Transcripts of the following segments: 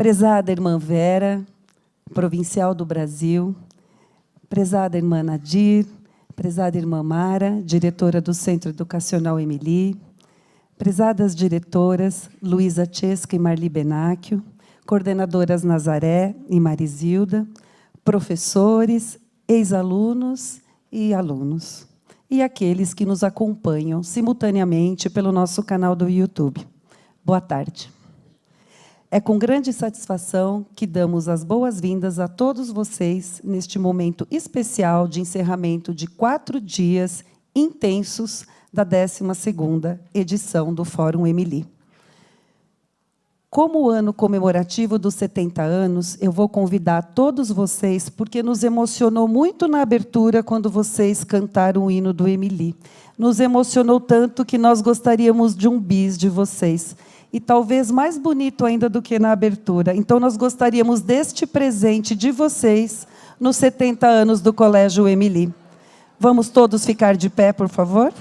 Prezada irmã Vera, provincial do Brasil, prezada irmã Nadir, prezada irmã Mara, diretora do Centro Educacional Emily, prezadas diretoras Luísa Chesca e Marli Benáquio, coordenadoras Nazaré e Marizilda, professores, ex-alunos e alunos, e aqueles que nos acompanham simultaneamente pelo nosso canal do YouTube. Boa tarde. É com grande satisfação que damos as boas-vindas a todos vocês neste momento especial de encerramento de 4 dias intensos da 12ª edição do Fórum Emily. Como ano comemorativo dos 70 anos, eu vou convidar todos vocês, porque nos emocionou muito na abertura quando vocês cantaram o hino do Emily. Nos emocionou tanto que nós gostaríamos de um bis de vocês. E talvez mais bonito ainda do que na abertura. Então, nós gostaríamos deste presente de vocês nos 70 anos do Colégio Emily. Vamos todos ficar de pé, por favor?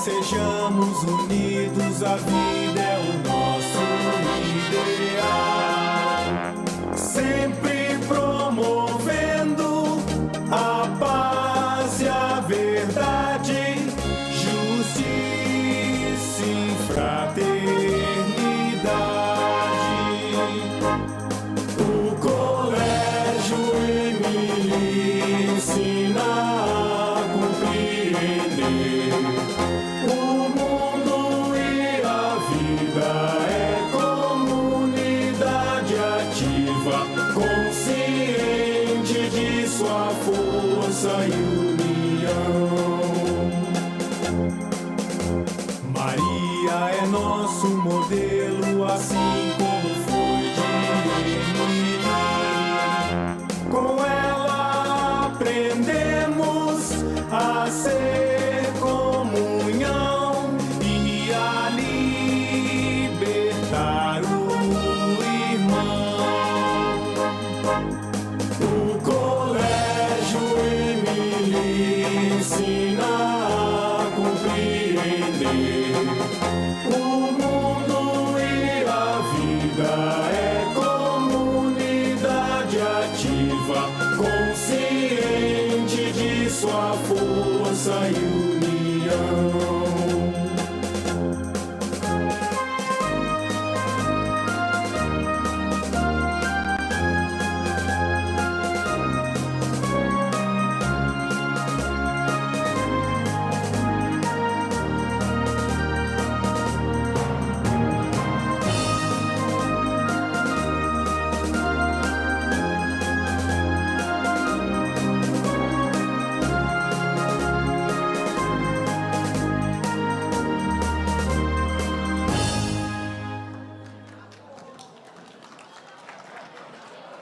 Sejamos unidos, a vida é o nosso ideal, sempre promovendo a paz e a verdade, justiça e fraternidade. O Colégio Emily ensina a compreender o mundo e a vida é comunidade ativa, consciente de sua força e união. Maria é nosso modelo, assim como foi de Emily. Com ela aprendemos a ser comunhão e a libertar o irmão. O Colégio Emily ensina a compreender o mundo e a vida é comunidade ativa, consciente de sua força e união.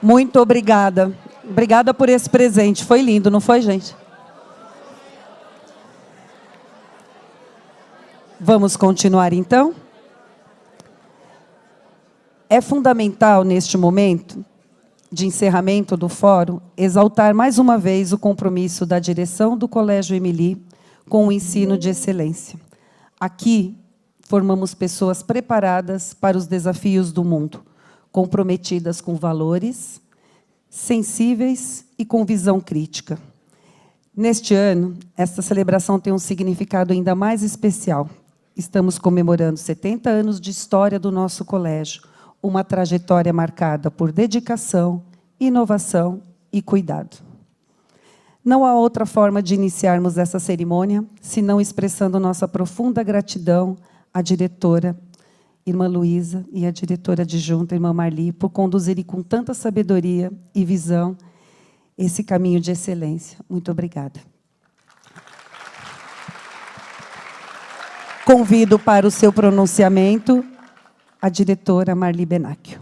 Muito obrigada. Obrigada por esse presente. Foi lindo, não foi, gente? Vamos continuar, então? É fundamental, neste momento de encerramento do fórum, exaltar mais uma vez o compromisso da direção do Colégio Emily com o ensino de excelência. Aqui, formamos pessoas preparadas para os desafios do mundo, comprometidas com valores, sensíveis e com visão crítica. Neste ano, esta celebração tem um significado ainda mais especial. Estamos comemorando 70 anos de história do nosso colégio, uma trajetória marcada por dedicação, inovação e cuidado. Não há outra forma de iniciarmos essa cerimônia, senão expressando nossa profunda gratidão à diretora, irmã Luísa, e à diretora adjunta, irmã Marli, por conduzirem com tanta sabedoria e visão esse caminho de excelência. Muito obrigada. Convido para o seu pronunciamento a diretora Marli Benacchio.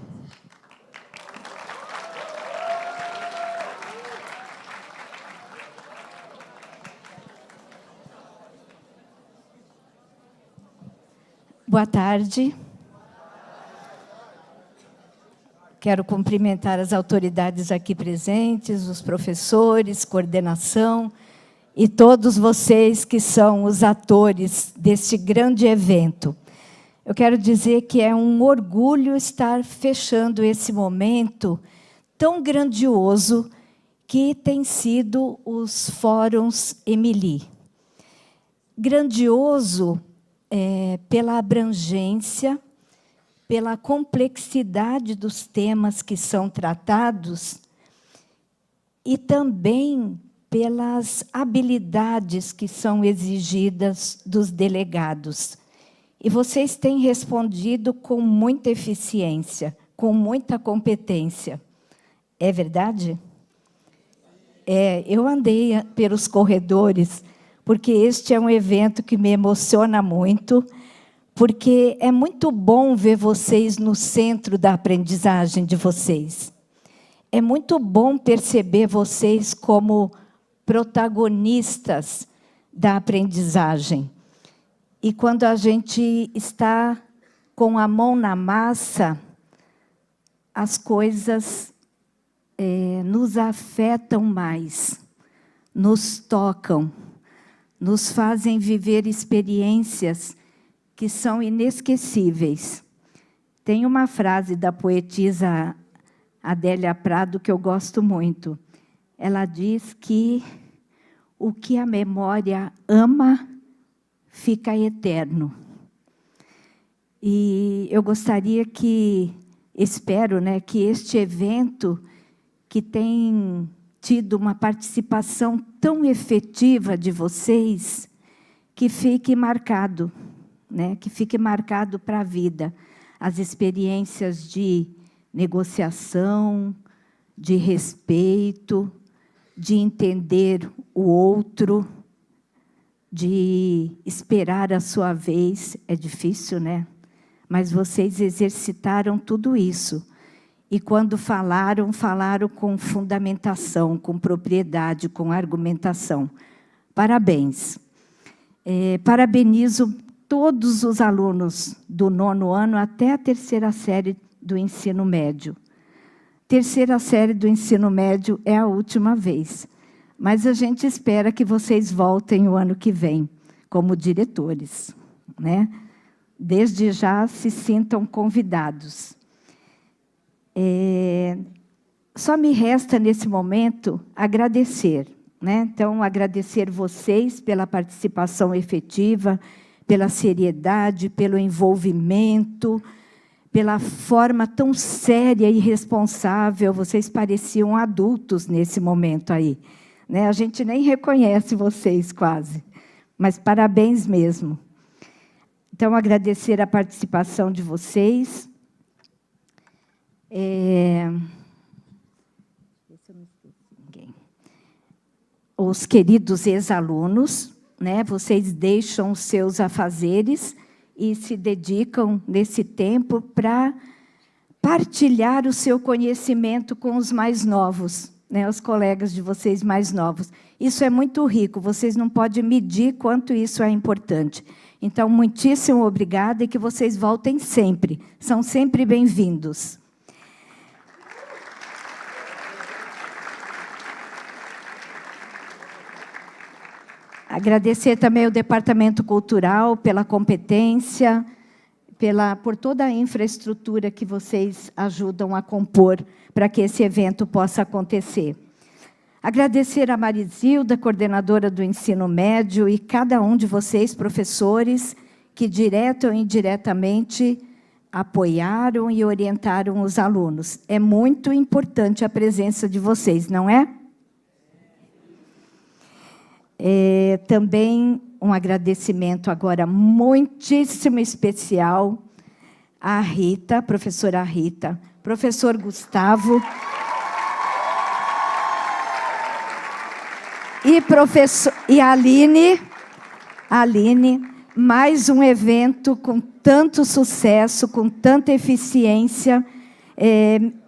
Boa tarde. Quero cumprimentar as autoridades aqui presentes, os professores, coordenação e todos vocês que são os atores deste grande evento. Eu quero dizer que é um orgulho estar fechando esse momento tão grandioso que tem sido os fóruns Emily. Grandioso pela abrangência, pela complexidade dos temas que são tratados e também pelas habilidades que são exigidas dos delegados. E vocês têm respondido com muita eficiência, com muita competência. É verdade? Eu andei pelos corredores, porque este é um evento que me emociona muito, porque é muito bom ver vocês no centro da aprendizagem de vocês. É muito bom perceber vocês como protagonistas da aprendizagem. E quando a gente está com a mão na massa, as coisas nos afetam mais, nos tocam, nos fazem viver experiências que são inesquecíveis. Tem uma frase da poetisa Adélia Prado que eu gosto muito. Ela diz que o que a memória ama fica eterno. E eu gostaria espero, que este evento, que tem tido uma participação tão efetiva de vocês, que fique marcado, que fique marcado para a vida. As experiências de negociação, de respeito, de entender o outro, de esperar a sua vez. É difícil, né? Mas vocês exercitaram tudo isso. E quando falaram com fundamentação, com propriedade, com argumentação. Parabéns. Parabenizo todos os alunos do 9º ano até a 3ª série do ensino médio. 3ª série do ensino médio é a última vez. Mas a gente espera que vocês voltem o ano que vem, como diretores, né? Desde já se sintam convidados. Só me resta, nesse momento, agradecer, né? Então, agradecer vocês pela participação efetiva, pela seriedade, pelo envolvimento, pela forma tão séria e responsável. Vocês pareciam adultos nesse momento aí, né? A gente nem reconhece vocês quase, mas parabéns mesmo. Então, agradecer a participação de vocês. Os queridos ex-alunos, né? Vocês deixam os seus afazeres e se dedicam nesse tempo para partilhar o seu conhecimento com os mais novos, né, os colegas de vocês mais novos. Isso é muito rico, vocês não podem medir quanto isso é importante. Então, muitíssimo obrigada e que vocês voltem sempre. São sempre bem-vindos. Agradecer também ao Departamento Cultural pela competência, por toda a infraestrutura que vocês ajudam a compor para que esse evento possa acontecer. Agradecer a Marizilda, coordenadora do ensino médio, e cada um de vocês, professores, que direto ou indiretamente apoiaram e orientaram os alunos. É muito importante a presença de vocês, não é? Também um agradecimento agora muitíssimo especial à Rita, professora Rita, professor Gustavo e a Aline, mais um evento com tanto sucesso, com tanta eficiência,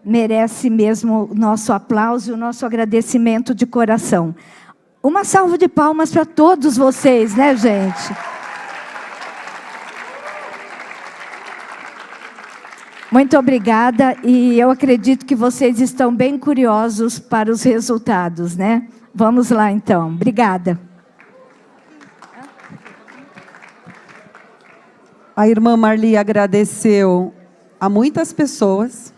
merece mesmo o nosso aplauso e o nosso agradecimento de coração. Uma salva de palmas para todos vocês, né, gente? Muito obrigada, e eu acredito que vocês estão bem curiosos para os resultados, né? Vamos lá, então. Obrigada. A irmã Marli agradeceu a muitas pessoas.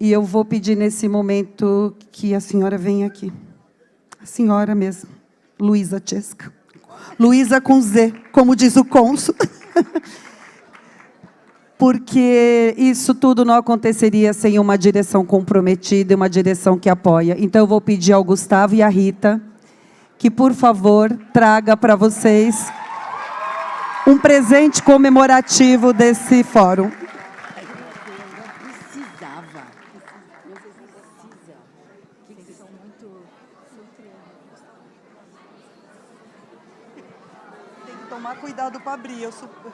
E eu vou pedir nesse momento que a senhora venha aqui. A senhora mesmo, Luísa Chesca. Luísa com Z, como diz o cônsul. Porque isso tudo não aconteceria sem uma direção comprometida e uma direção que apoia. Então, eu vou pedir ao Gustavo e à Rita que, por favor, traga para vocês um presente comemorativo desse fórum. Tem que tomar cuidado para abrir. Eu super...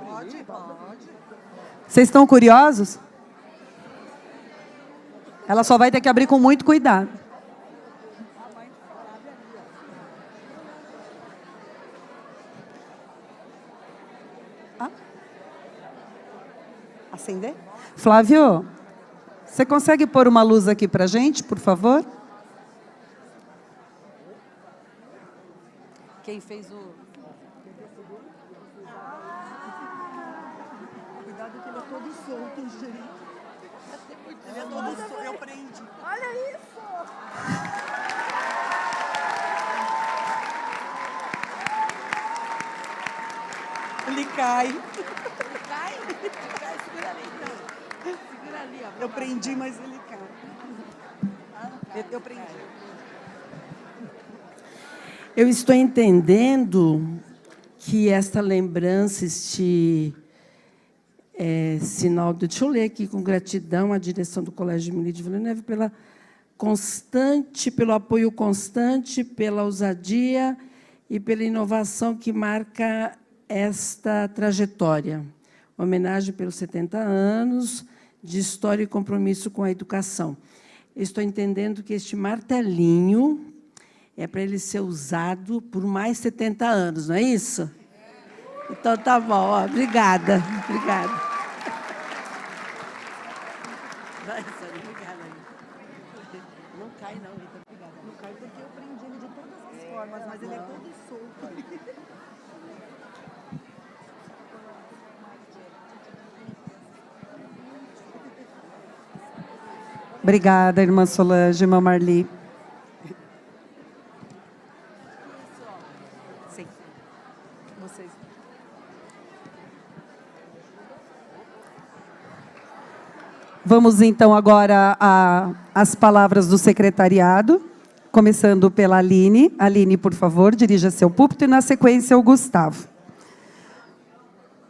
Pode. Vocês estão curiosos? Ela só vai ter que abrir com muito cuidado. Acender? Flávio, você consegue pôr uma luz aqui para a gente, por favor? Quem fez o... Cuidado que ele é todo solto, gente. Ele é todo solto, eu prendi. Olha isso! Ele cai. Ele cai? Segura ali, então. Segura ali, ó. Eu prendi, mas ele cai. Eu prendi. Eu estou entendendo que esta lembrança, este sinal de... Deixa eu ler aqui com gratidão à direção do Colégio Emília de Vila Neve pelo apoio constante, pela ousadia e pela inovação que marca esta trajetória. Homenagem pelos 70 anos de história e compromisso com a educação. Estou entendendo que este martelinho é para ele ser usado por mais 70 anos, não é isso? Então, tá bom. Ó, obrigada. Obrigada. Vai, Sônia, obrigada. Não cai, não, Rita. Obrigada. Não cai porque eu prendi ele de todas as formas, mas ele é todo solto. Obrigada, irmã Solange, irmã Marli. Sim. Vocês. Vamos, então, agora às palavras do secretariado, começando pela Aline. Aline, por favor, dirija-se ao púlpito e, na sequência, o Gustavo.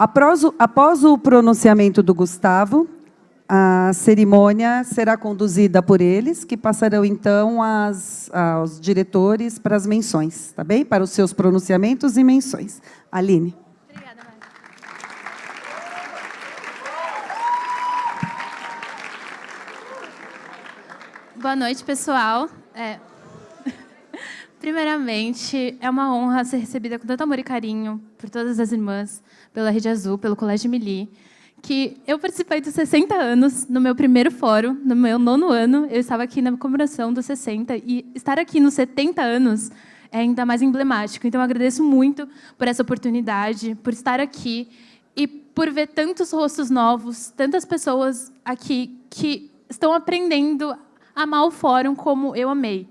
Após o pronunciamento do Gustavo, a cerimônia será conduzida por eles, que passarão, então, aos diretores para as menções, tá bem? Para os seus pronunciamentos e menções. Aline. Obrigada, Mari. Boa noite, pessoal. Primeiramente, é uma honra ser recebida com tanto amor e carinho por todas as irmãs, pela Rede Azul, pelo Colégio Emily, que eu participei dos 60 anos no meu primeiro fórum, no meu 9º ano. Eu estava aqui na comemoração dos 60, e estar aqui nos 70 anos é ainda mais emblemático. Então, eu agradeço muito por essa oportunidade, por estar aqui e por ver tantos rostos novos, tantas pessoas aqui que estão aprendendo a amar o fórum como eu amei.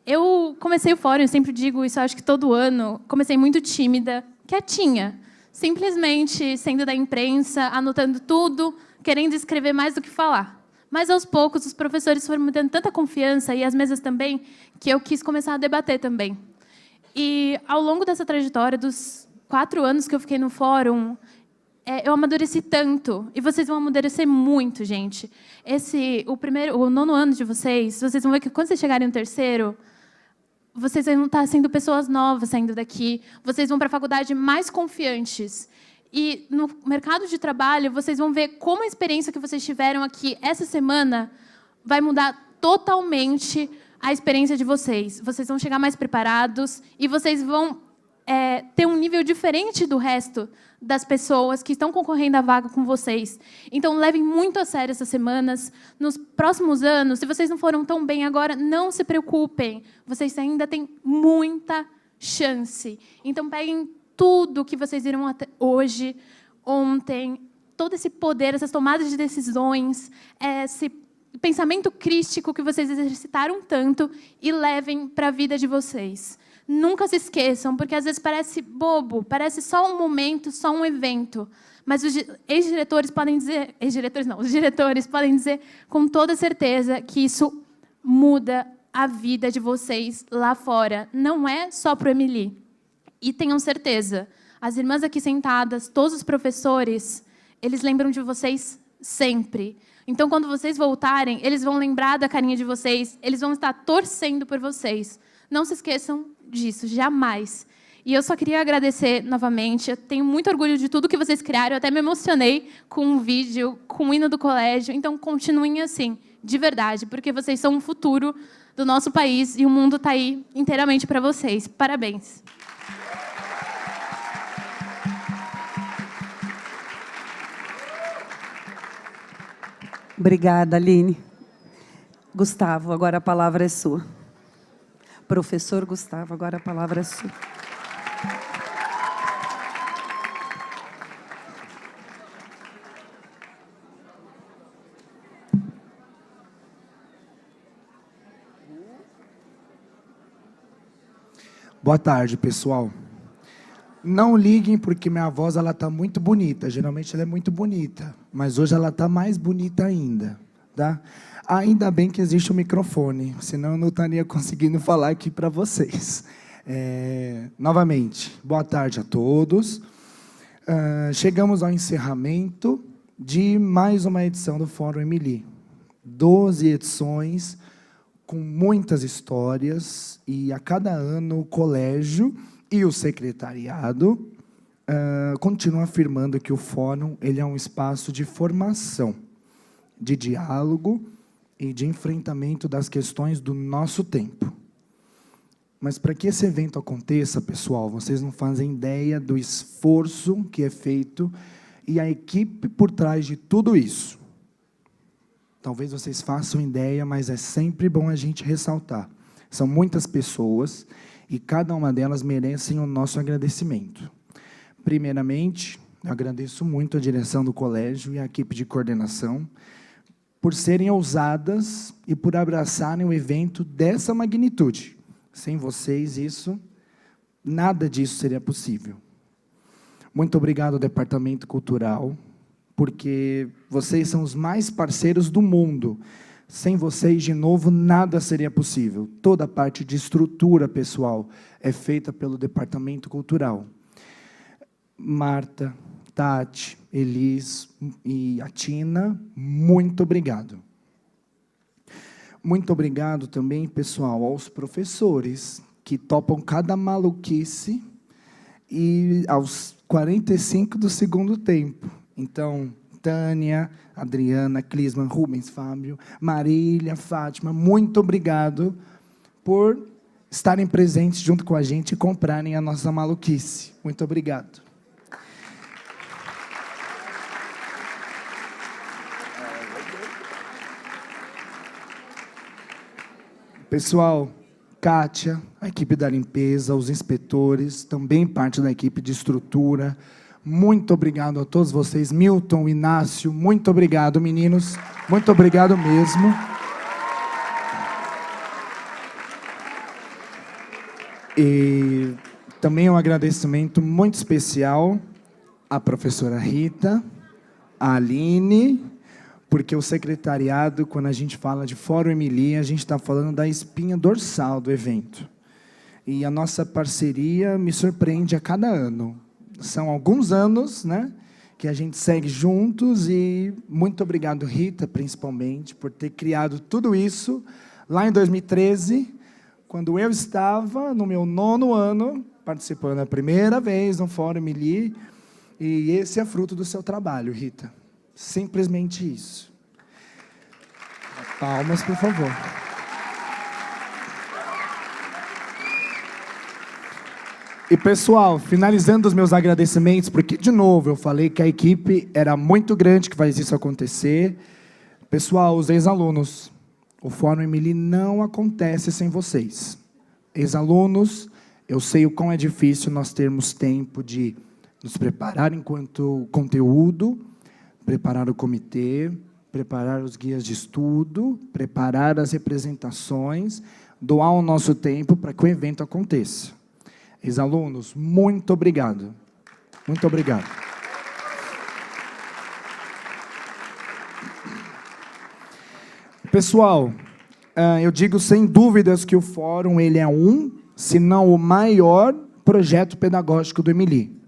Eu comecei o fórum, eu sempre digo isso, acho que todo ano, comecei muito tímida, quietinha, simplesmente sendo da imprensa, anotando tudo, querendo escrever mais do que falar. Mas, aos poucos, os professores foram me dando tanta confiança, e as mesas também, que eu quis começar a debater também. E, ao longo dessa trajetória, dos 4 anos que eu fiquei no fórum, eu amadureci tanto, e vocês vão amadurecer muito, gente. O 9º ano de vocês vão ver que, quando vocês chegarem no 3º, vocês vão estar sendo pessoas novas saindo daqui, vocês vão para a faculdade mais confiantes. E, no mercado de trabalho, vocês vão ver como a experiência que vocês tiveram aqui essa semana vai mudar totalmente a experiência de vocês. Vocês vão chegar mais preparados e vocês vão ter um nível diferente do resto das pessoas que estão concorrendo à vaga com vocês. Então, levem muito a sério essas semanas. Nos próximos anos, se vocês não foram tão bem agora, não se preocupem. Vocês ainda têm muita chance. Então, peguem tudo que vocês viram até hoje, ontem, todo esse poder, essas tomadas de decisões, esse pensamento crítico que vocês exercitaram tanto, e levem para a vida de vocês. Nunca se esqueçam, porque às vezes parece bobo, parece só um momento, só um evento. Mas os ex-diretores podem dizer... Ex-diretores não, os diretores podem dizer com toda certeza que isso muda a vida de vocês lá fora. Não é só para o Emily. E tenham certeza, as irmãs aqui sentadas, todos os professores, eles lembram de vocês sempre. Então, quando vocês voltarem, eles vão lembrar da carinha de vocês, eles vão estar torcendo por vocês. Não se esqueçam disso, jamais. E eu só queria agradecer novamente. Eu tenho muito orgulho de tudo que vocês criaram. Eu até me emocionei com um vídeo, com o hino do colégio. Então, continuem assim, de verdade, porque vocês são o futuro do nosso país e o mundo está aí inteiramente para vocês. Parabéns. Obrigada, Aline. Gustavo, agora a palavra é sua. Professor Gustavo, agora a palavra é sua. Boa tarde, pessoal. Não liguem, porque minha voz está muito bonita. Geralmente ela é muito bonita, mas hoje ela está mais bonita ainda, tá? Ainda bem que existe o microfone, senão eu não estaria conseguindo falar aqui para vocês. Novamente, boa tarde a todos. Chegamos ao encerramento de mais uma edição do Fórum Emily. 12 edições, com muitas histórias, e a cada ano o colégio e o secretariado continuam afirmando que o Fórum ele é um espaço de formação, de diálogo e de enfrentamento das questões do nosso tempo. Mas, para que esse evento aconteça, pessoal, vocês não fazem ideia do esforço que é feito e a equipe por trás de tudo isso. Talvez vocês façam ideia, mas é sempre bom a gente ressaltar. São muitas pessoas e cada uma delas merecem o nosso agradecimento. Primeiramente, eu agradeço muito a direção do colégio e a equipe de coordenação por serem ousadas e por abraçarem um evento dessa magnitude. Sem vocês, nada disso seria possível. Muito obrigado ao Departamento Cultural, porque vocês são os mais parceiros do mundo. Sem vocês, de novo, nada seria possível. Toda a parte de estrutura pessoal é feita pelo Departamento Cultural. Marta, Tati, Elis e a Tina, muito obrigado. Muito obrigado também, pessoal, aos professores que topam cada maluquice e aos 45 do segundo tempo. Então, Tânia, Adriana, Clisman, Rubens, Fábio, Marília, Fátima, muito obrigado por estarem presentes junto com a gente e comprarem a nossa maluquice. Muito obrigado. Pessoal, Kátia, a equipe da limpeza, os inspetores, também parte da equipe de estrutura, muito obrigado a todos vocês. Milton, Inácio, muito obrigado, meninos. Muito obrigado mesmo. E também um agradecimento muito especial à professora Rita, à Aline, porque o secretariado, quando a gente fala de Fórum Emily, a gente está falando da espinha dorsal do evento. E a nossa parceria me surpreende a cada ano. São alguns anos, né, que a gente segue juntos, e muito obrigado, Rita, principalmente, por ter criado tudo isso lá em 2013, quando eu estava no meu 9º ano, participando a primeira vez no Fórum Emily, e esse é fruto do seu trabalho, Rita. Simplesmente isso. Palmas, por favor. E, pessoal, finalizando os meus agradecimentos, porque, de novo, eu falei que a equipe era muito grande que faz isso acontecer. Pessoal, os ex-alunos, o Fórum Emily não acontece sem vocês. Ex-alunos, eu sei o quão é difícil nós termos tempo de nos preparar enquanto conteúdo, preparar o comitê, preparar os guias de estudo, preparar as representações, doar o nosso tempo para que o evento aconteça. Ex-alunos, muito obrigado. Muito obrigado. Pessoal, eu digo sem dúvidas que o Fórum ele é se não o maior projeto pedagógico do Emily.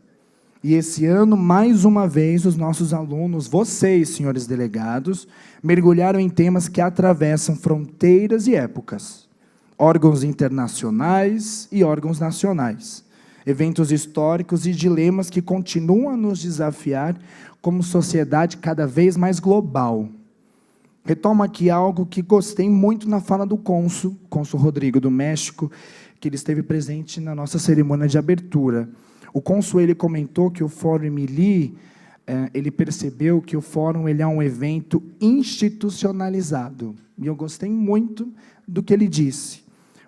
E esse ano, mais uma vez, os nossos alunos, vocês, senhores delegados, mergulharam em temas que atravessam fronteiras e épocas. Órgãos internacionais e órgãos nacionais. Eventos históricos e dilemas que continuam a nos desafiar como sociedade cada vez mais global. Retomo aqui algo que gostei muito na fala do cônsul Rodrigo, do México, que ele esteve presente na nossa cerimônia de abertura. O cônsul ele comentou que o Fórum Emily, ele percebeu que o Fórum ele é um evento institucionalizado. E eu gostei muito do que ele disse,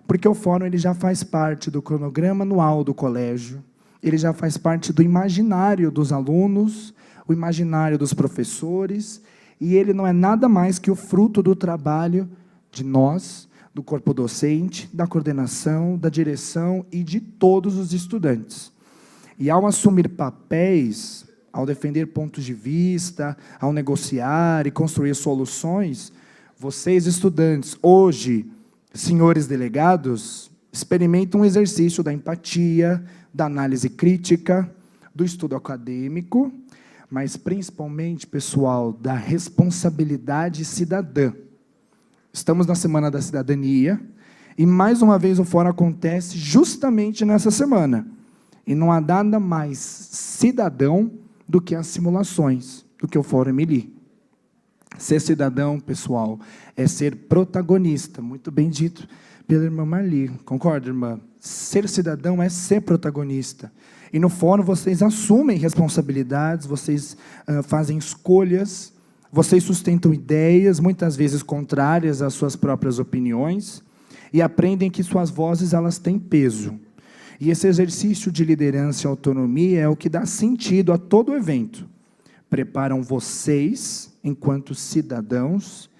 porque o Fórum ele já faz parte do cronograma anual do colégio, ele já faz parte do imaginário dos alunos, o imaginário dos professores, e ele não é nada mais que o fruto do trabalho de nós, do corpo docente, da coordenação, da direção e de todos os estudantes. E ao assumir papéis, ao defender pontos de vista, ao negociar e construir soluções, vocês, estudantes, hoje, senhores delegados, experimentam um exercício da empatia, da análise crítica, do estudo acadêmico, mas, principalmente, pessoal, da responsabilidade cidadã. Estamos na Semana da Cidadania, e, mais uma vez, o fórum acontece justamente nessa semana. E não há nada mais cidadão do que as simulações, do que o Fórum Emily. Ser cidadão, pessoal, é ser protagonista, muito bem dito pela irmã Marli. Concorda, irmã? Ser cidadão é ser protagonista. E no fórum vocês assumem responsabilidades, vocês fazem escolhas, vocês sustentam ideias, muitas vezes contrárias às suas próprias opiniões, e aprendem que suas vozes elas têm peso. E esse exercício de liderança e autonomia é o que dá sentido a todo o evento. Preparam vocês, enquanto cidadãos,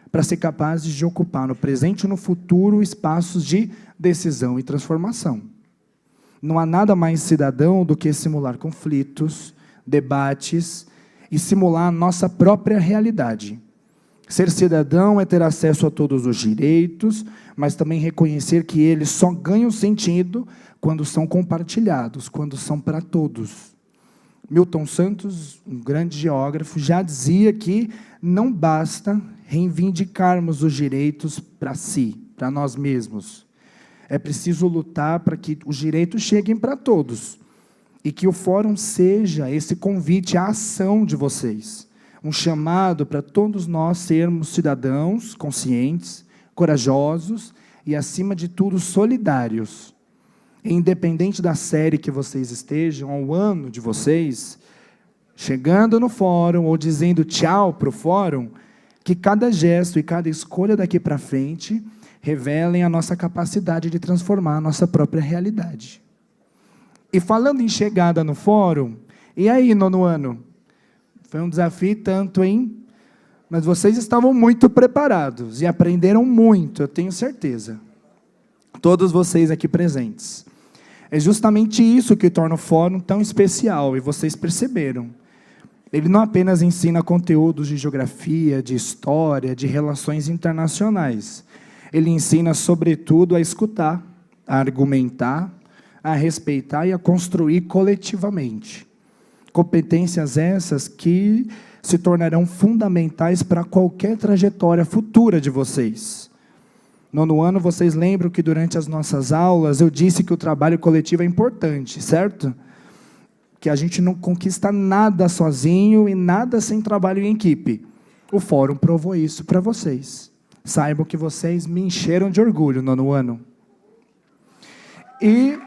para ser capazes de ocupar no presente e no futuro espaços de decisão e transformação. Não há nada mais cidadão do que simular conflitos, debates e simular a nossa própria realidade. Ser cidadão é ter acesso a todos os direitos, mas também reconhecer que eles só ganham sentido quando são compartilhados, quando são para todos. Milton Santos, um grande geógrafo, já dizia que não basta reivindicarmos os direitos para si, para nós mesmos. É preciso lutar para que os direitos cheguem para todos e que o fórum seja esse convite à ação de vocês, um chamado para todos nós sermos cidadãos conscientes, corajosos e, acima de tudo, solidários. Independente da série que vocês estejam, ao ano de vocês, chegando no fórum ou dizendo tchau para o fórum, que cada gesto e cada escolha daqui para frente revelem a nossa capacidade de transformar a nossa própria realidade. E falando em chegada no fórum, e aí, nono ano? Foi um desafio tanto, hein? Mas vocês estavam muito preparados e aprenderam muito, eu tenho certeza. Todos vocês aqui presentes. É justamente isso que torna o fórum tão especial, e vocês perceberam. Ele não apenas ensina conteúdos de geografia, de história, de relações internacionais. Ele ensina, sobretudo, a escutar, a argumentar, a respeitar e a construir coletivamente. Competências essas que se tornarão fundamentais para qualquer trajetória futura de vocês. Nono ano, vocês lembram que durante as nossas aulas eu disse que o trabalho coletivo é importante, certo? Que a gente não conquista nada sozinho e nada sem trabalho em equipe. O fórum provou isso para vocês. Saibam que vocês me encheram de orgulho, nono ano. E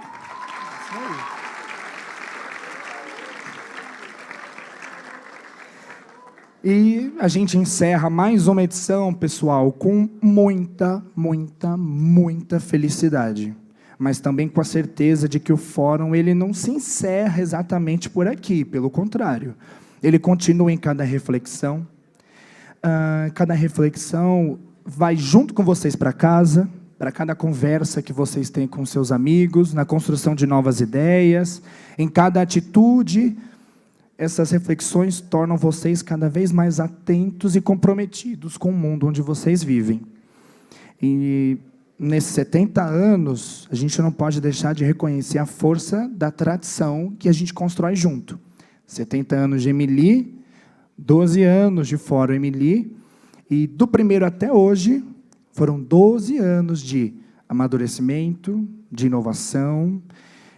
a gente encerra mais uma edição, pessoal, com muita, muita, muita felicidade. Mas também com a certeza de que o fórum ele não se encerra exatamente por aqui, pelo contrário. Ele continua em cada reflexão. Cada reflexão vai junto com vocês para casa, para cada conversa que vocês têm com seus amigos, na construção de novas ideias, em cada atitude. Essas reflexões tornam vocês cada vez mais atentos e comprometidos com o mundo onde vocês vivem. E nesses 70 anos, a gente não pode deixar de reconhecer a força da tradição que a gente constrói junto. 70 anos de Emily, 12 anos de Fórum Emily, e do primeiro até hoje, foram 12 anos de amadurecimento, de inovação,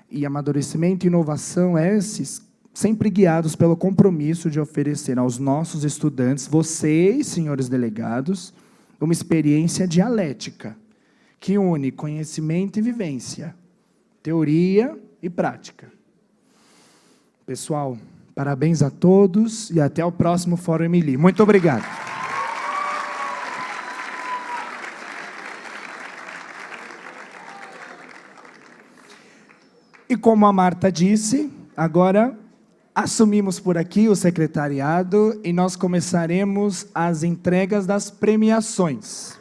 e amadurecimento e inovação esses sempre guiados pelo compromisso de oferecer aos nossos estudantes, vocês, senhores delegados, uma experiência dialética, que une conhecimento e vivência, teoria e prática. Pessoal, parabéns a todos e até o próximo Fórum Emily. Muito obrigado. E como a Marta disse, agora assumimos por aqui o secretariado e nós começaremos as entregas das premiações.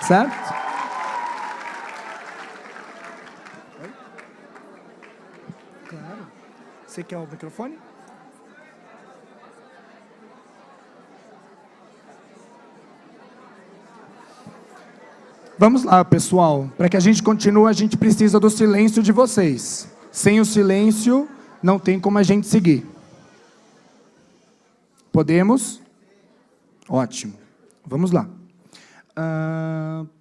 Certo? Claro. Você quer o microfone? Vamos lá, pessoal. Para que a gente continue, a gente precisa do silêncio de vocês. Sem o silêncio, não tem como a gente seguir. Podemos? Ótimo. Vamos lá.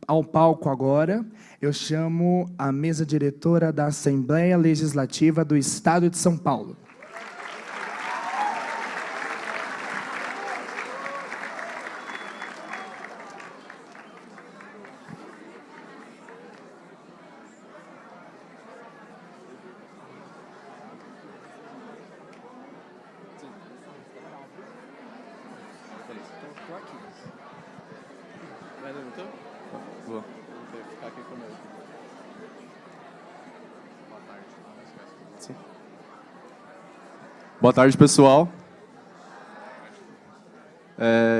Ao palco agora, eu chamo a mesa diretora da Assembleia Legislativa do Estado de São Paulo. Boa tarde, pessoal.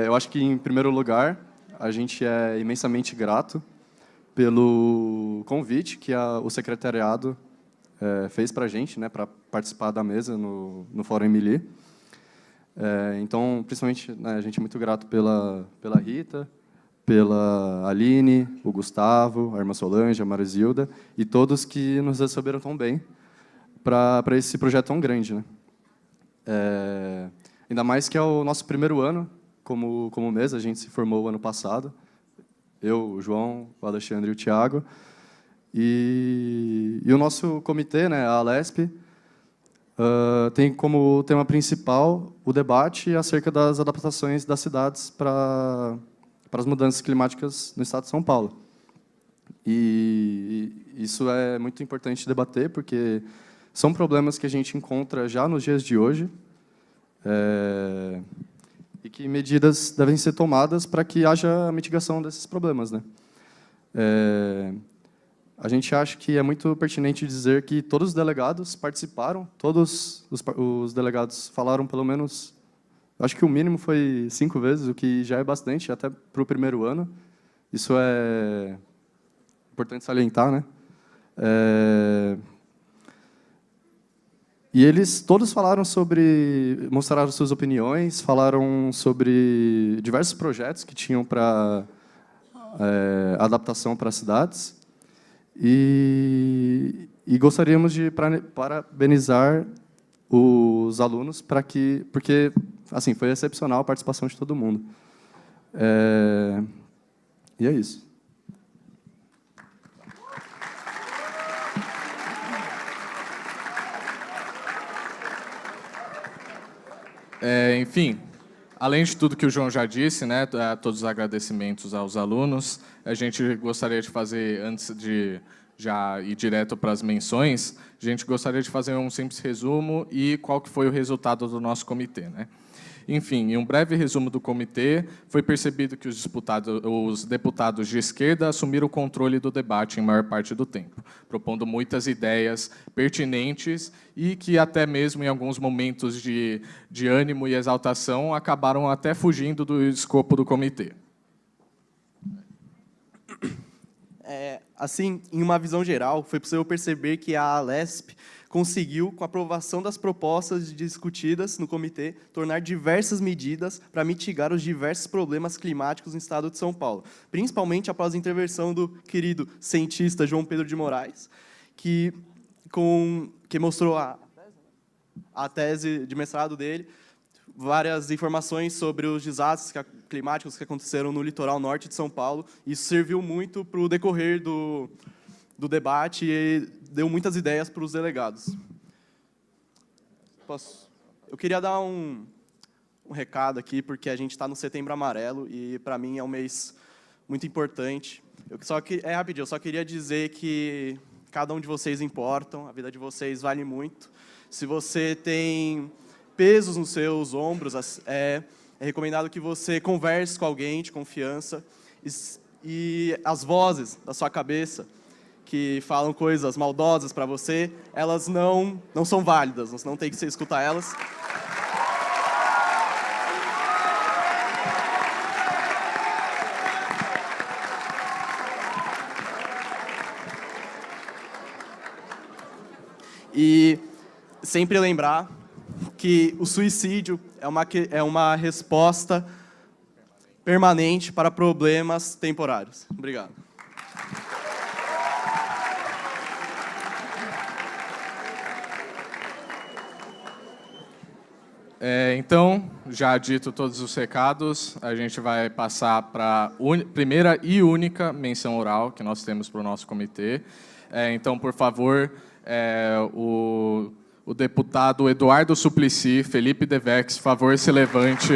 Eu acho que, em primeiro lugar, a gente é imensamente grato pelo convite que o secretariado fez para a gente, né, para participar da mesa no Fórum Emily. Então, principalmente, né, a gente é muito grato pela Rita, pela Aline, o Gustavo, a irmã Solange, a Marizilda, e todos que nos receberam tão bem para esse projeto tão grande, né? Ainda mais que é o nosso primeiro ano como mesa, a gente se formou ano passado. Eu, o João, o Alexandre e o Thiago. E o nosso comitê, né, a Alesp, tem como tema principal o debate acerca das adaptações das cidades para as mudanças climáticas no estado de São Paulo. E isso é muito importante debater, porque são problemas que a gente encontra já nos dias de hoje, e que medidas devem ser tomadas para que haja a mitigação desses problemas, né? A gente acha que é muito pertinente dizer que todos os delegados participaram, todos os delegados falaram pelo menos, acho que o mínimo foi 5 vezes, o que já é bastante, até para o primeiro ano. Isso é importante salientar, né? E eles todos falaram mostraram suas opiniões, falaram sobre diversos projetos que tinham para adaptação para as cidades. E gostaríamos de parabenizar os alunos porque assim foi excepcional a participação de todo mundo. E é isso. Enfim, além de tudo que o João já disse, né, todos os agradecimentos aos alunos, a gente gostaria de fazer, antes de já ir direto para as menções, a gente gostaria de fazer um simples resumo e qual que foi o resultado do nosso comitê, né? Enfim, em um breve resumo do comitê, foi percebido que os deputados de esquerda assumiram o controle do debate em maior parte do tempo, propondo muitas ideias pertinentes e que até mesmo em alguns momentos de ânimo e exaltação acabaram até fugindo do escopo do comitê. Assim, em uma visão geral, foi possível perceber que a Alesp conseguiu, com a aprovação das propostas discutidas no comitê, tornar diversas medidas para mitigar os diversos problemas climáticos no estado de São Paulo, principalmente após a intervenção do querido cientista João Pedro de Moraes, que mostrou a tese de mestrado dele, várias informações sobre os desastres climáticos que aconteceram no litoral norte de São Paulo. Isso serviu muito para o decorrer do debate e deu muitas ideias para os delegados. Eu queria dar um recado aqui, porque a gente está no Setembro Amarelo e, para mim, é um mês muito importante. Rapidinho, eu só queria dizer que cada um de vocês importam, a vida de vocês vale muito. Se você tem pesos nos seus ombros, é recomendado que você converse com alguém de confiança e as vozes da sua cabeça que falam coisas maldosas para você, elas não são válidas, você não tem que escutar elas. E sempre lembrar que o suicídio é uma resposta permanente para problemas temporários. Obrigado. Então, já dito todos os recados, a gente vai passar para a primeira e única menção oral que nós temos para o nosso comitê. Então, por favor, o deputado Eduardo Suplicy, Felipe Devex, por favor, se levante.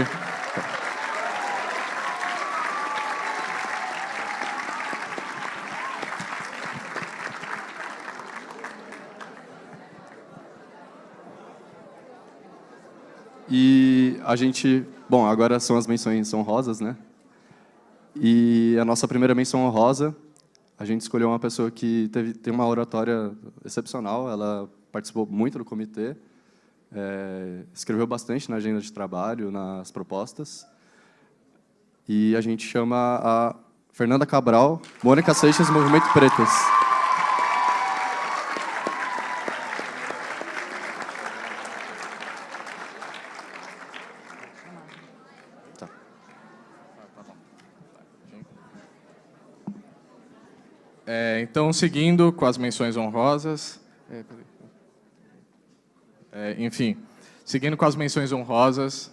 E a gente... Bom, agora são as menções honrosas, né? E a nossa primeira menção honrosa, a gente escolheu uma pessoa que tem uma oratória excepcional, ela participou muito do comitê, escreveu bastante na agenda de trabalho, nas propostas. E a gente chama a Fernanda Cabral, Mônica Seixas, Movimento Pretas. Então, seguindo com as menções honrosas, enfim, Seguindo com as menções honrosas,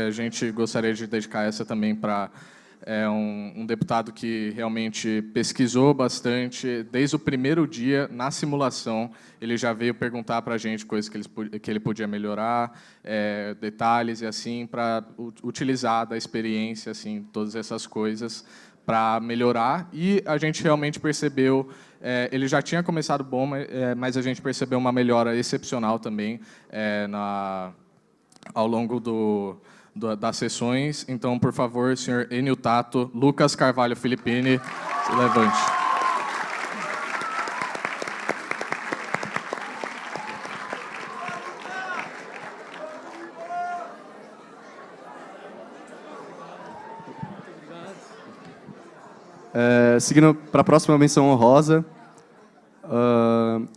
a gente gostaria de dedicar essa também para um deputado que realmente pesquisou bastante. Desde o primeiro dia, na simulação, ele já veio perguntar para a gente coisas que ele podia melhorar, detalhes e assim, para utilizar da experiência, assim, todas essas coisas, para melhorar. E a gente realmente percebeu, ele já tinha começado bom, mas a gente percebeu uma melhora excepcional também ao longo das sessões. Então, por favor, senhor Enio Tato, Lucas Carvalho Filippini, se levante. Seguindo para a próxima menção honrosa,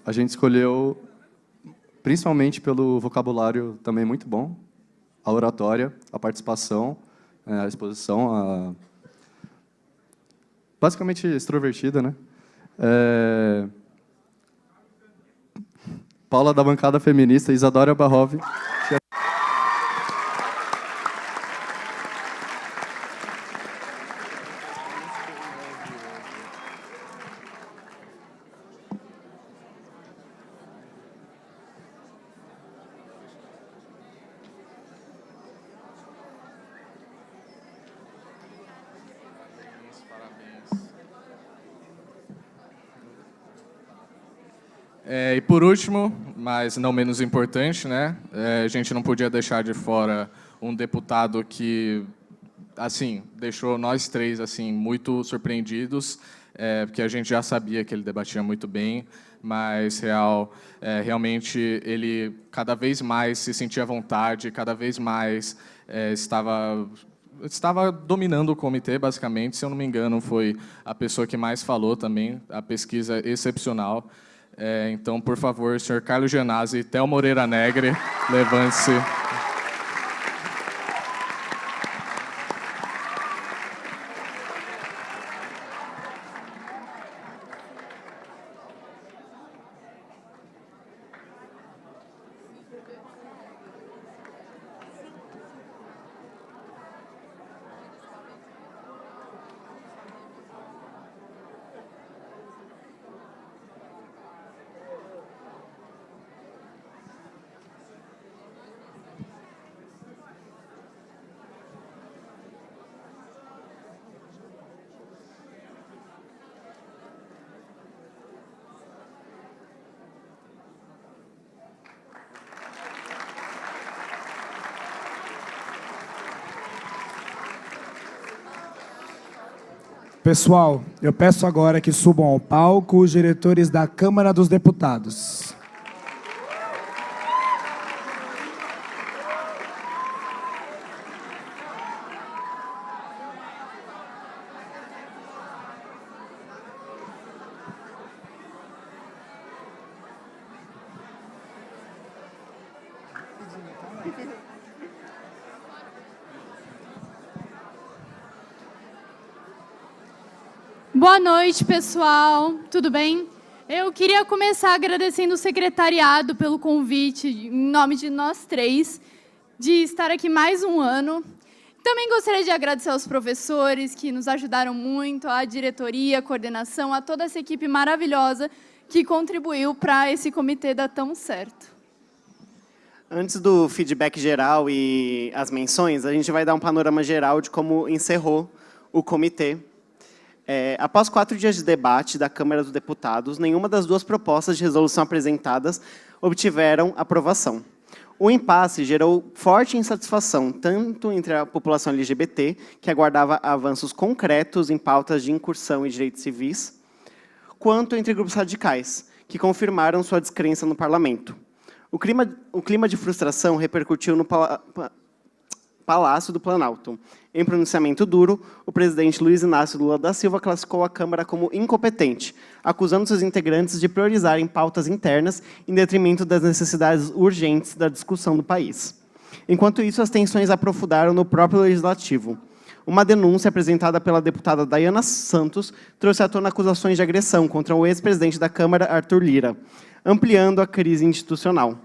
a gente escolheu, principalmente pelo vocabulário também muito bom, a oratória, a participação, a exposição, basicamente extrovertida, né? Paula, da bancada feminista, Isadora Barrov. E por último, mas não menos importante, né, a gente não podia deixar de fora um deputado que, assim, deixou nós três assim muito surpreendidos, porque a gente já sabia que ele debatia muito bem, mas realmente ele cada vez mais se sentia à vontade, cada vez mais estava dominando o comitê, basicamente. Se eu não me engano, foi a pessoa que mais falou também, a pesquisa excepcional. Então, por favor, senhor Carlos Genasi, Théo Moreira Negre, levante-se. Pessoal, eu peço agora que subam ao palco os diretores da Câmara dos Deputados. Boa noite, pessoal. Tudo bem? Eu queria começar agradecendo o secretariado pelo convite, em nome de nós três, de estar aqui mais um ano. Também gostaria de agradecer aos professores que nos ajudaram muito, à diretoria, à coordenação, a toda essa equipe maravilhosa que contribuiu para esse comitê dar tão certo. Antes do feedback geral e as menções, a gente vai dar um panorama geral de como encerrou o comitê. Após 4 dias de debate da Câmara dos Deputados, nenhuma das 2 propostas de resolução apresentadas obtiveram aprovação. O impasse gerou forte insatisfação, tanto entre a população LGBT, que aguardava avanços concretos em pautas de incursão e direitos civis, quanto entre grupos radicais, que confirmaram sua descrença no parlamento. O clima de frustração repercutiu no Palácio do Planalto. Em pronunciamento duro, o presidente Luiz Inácio Lula da Silva classificou a Câmara como incompetente, acusando seus integrantes de priorizarem pautas internas em detrimento das necessidades urgentes da discussão do país. Enquanto isso, as tensões aprofundaram no próprio Legislativo. Uma denúncia apresentada pela deputada Dayana Santos trouxe à tona acusações de agressão contra o ex-presidente da Câmara, Arthur Lira, ampliando a crise institucional.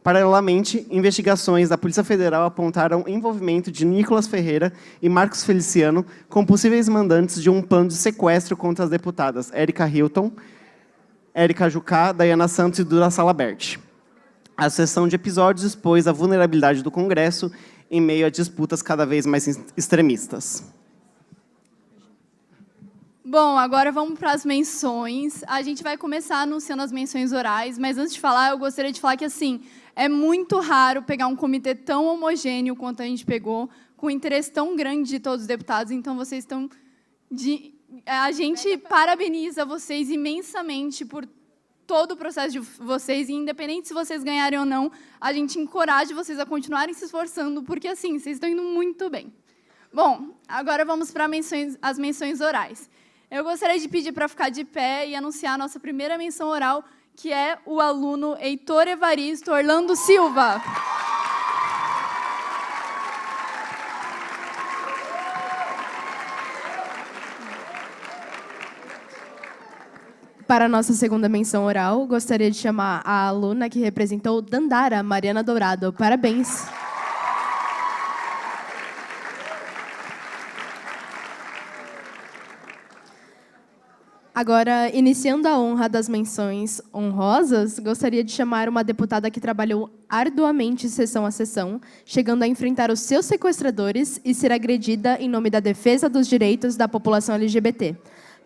Paralelamente, investigações da Polícia Federal apontaram o envolvimento de Nicolas Ferreira e Marcos Feliciano como possíveis mandantes de um plano de sequestro contra as deputadas Érica Hilton, Érica Jucá, Dayana Santos e Dura Salabert. A sucessão de episódios expôs a vulnerabilidade do Congresso em meio a disputas cada vez mais extremistas. Bom, agora vamos para as menções. A gente vai começar anunciando as menções orais, mas antes de falar, eu gostaria de falar que, assim, é muito raro pegar um comitê tão homogêneo quanto a gente pegou, com interesse tão grande de todos os deputados, então vocês estão... A gente parabeniza vocês imensamente por todo o processo de vocês, e independente se vocês ganharem ou não, a gente encoraja vocês a continuarem se esforçando, porque, assim, vocês estão indo muito bem. Bom, agora vamos para as menções orais. Eu gostaria de pedir para ficar de pé e anunciar a nossa primeira menção oral, que é o aluno Heitor Evaristo Orlando Silva. Para a nossa segunda menção oral, gostaria de chamar a aluna que representou Dandara, Mariana Dourado. Parabéns! Agora, iniciando a honra das menções honrosas, gostaria de chamar uma deputada que trabalhou arduamente sessão a sessão, chegando a enfrentar os seus sequestradores e ser agredida em nome da defesa dos direitos da população LGBT.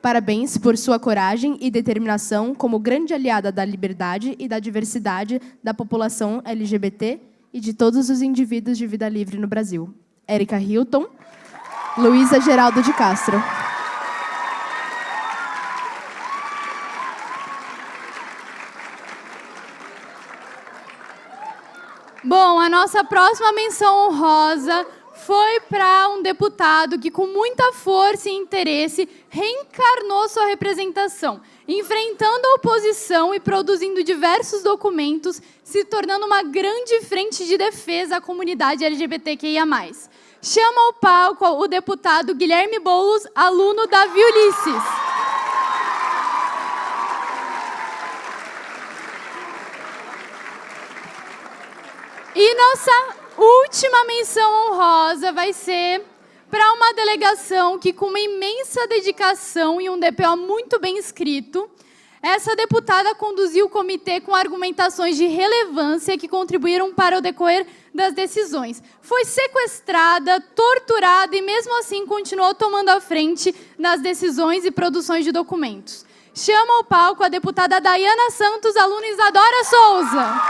Parabéns por sua coragem e determinação como grande aliada da liberdade e da diversidade da população LGBT e de todos os indivíduos de vida livre no Brasil. Érica Hilton, Luísa Geraldo de Castro. Bom, a nossa próxima menção honrosa foi para um deputado que, com muita força e interesse, reencarnou sua representação, enfrentando a oposição e produzindo diversos documentos, se tornando uma grande frente de defesa à comunidade LGBTQIA+. Chama ao palco o deputado Guilherme Boulos, aluno da Ulisses. E nossa última menção honrosa vai ser para uma delegação que, com uma imensa dedicação e um DPO muito bem escrito, essa deputada conduziu o comitê com argumentações de relevância que contribuíram para o decorrer das decisões. Foi sequestrada, torturada e, mesmo assim, continuou tomando a frente nas decisões e produções de documentos. Chama ao palco a deputada Dayana Santos, aluna Isadora Souza.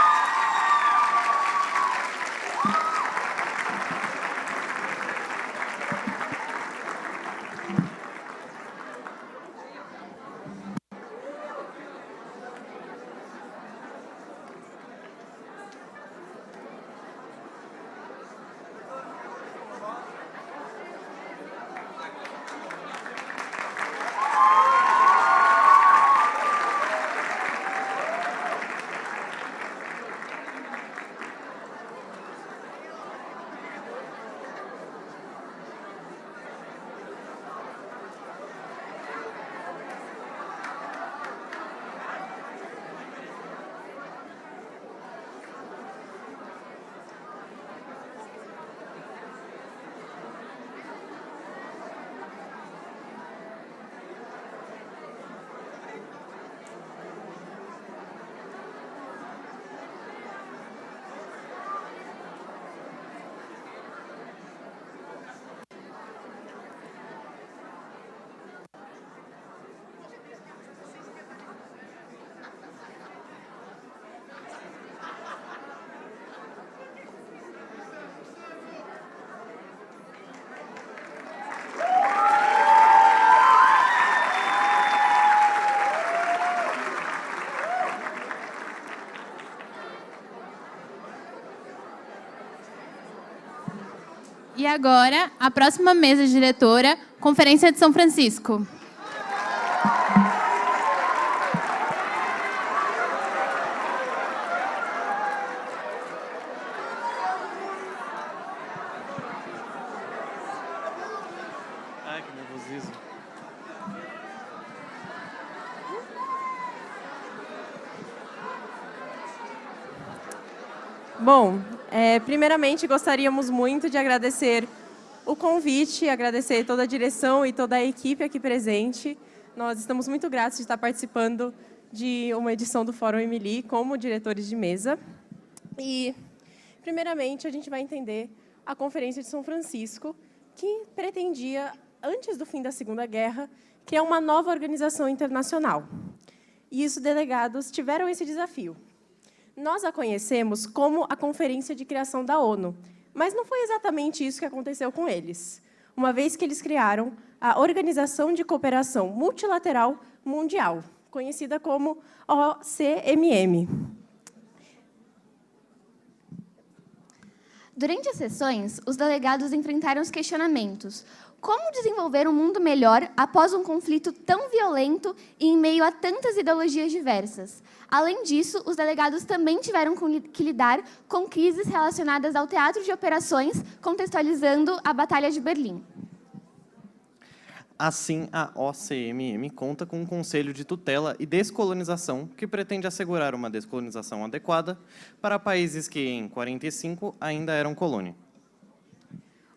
E agora, a próxima mesa diretora, Conferência de São Francisco. Ai, que nervosismo. Bom, primeiramente gostaríamos muito de agradecer o convite, agradecer toda a direção e toda a equipe aqui presente. Nós estamos muito gratos de estar participando de uma edição do Fórum Emily como diretores de mesa. E, primeiramente, a gente vai entender a Conferência de São Francisco, que pretendia, antes do fim da Segunda Guerra, criar uma nova organização internacional. E os delegados tiveram esse desafio. Nós a conhecemos como a Conferência de Criação da ONU, mas não foi exatamente isso que aconteceu com eles, uma vez que eles criaram a Organização de Cooperação Multilateral Mundial, conhecida como OCMM. Durante as sessões, os delegados enfrentaram os questionamentos: como desenvolver um mundo melhor após um conflito tão violento e em meio a tantas ideologias diversas? Além disso, os delegados também tiveram que lidar com crises relacionadas ao teatro de operações, contextualizando a Batalha de Berlim. Assim, a OCMM conta com um Conselho de Tutela e Descolonização que pretende assegurar uma descolonização adequada para países que, em 1945, ainda eram colônia.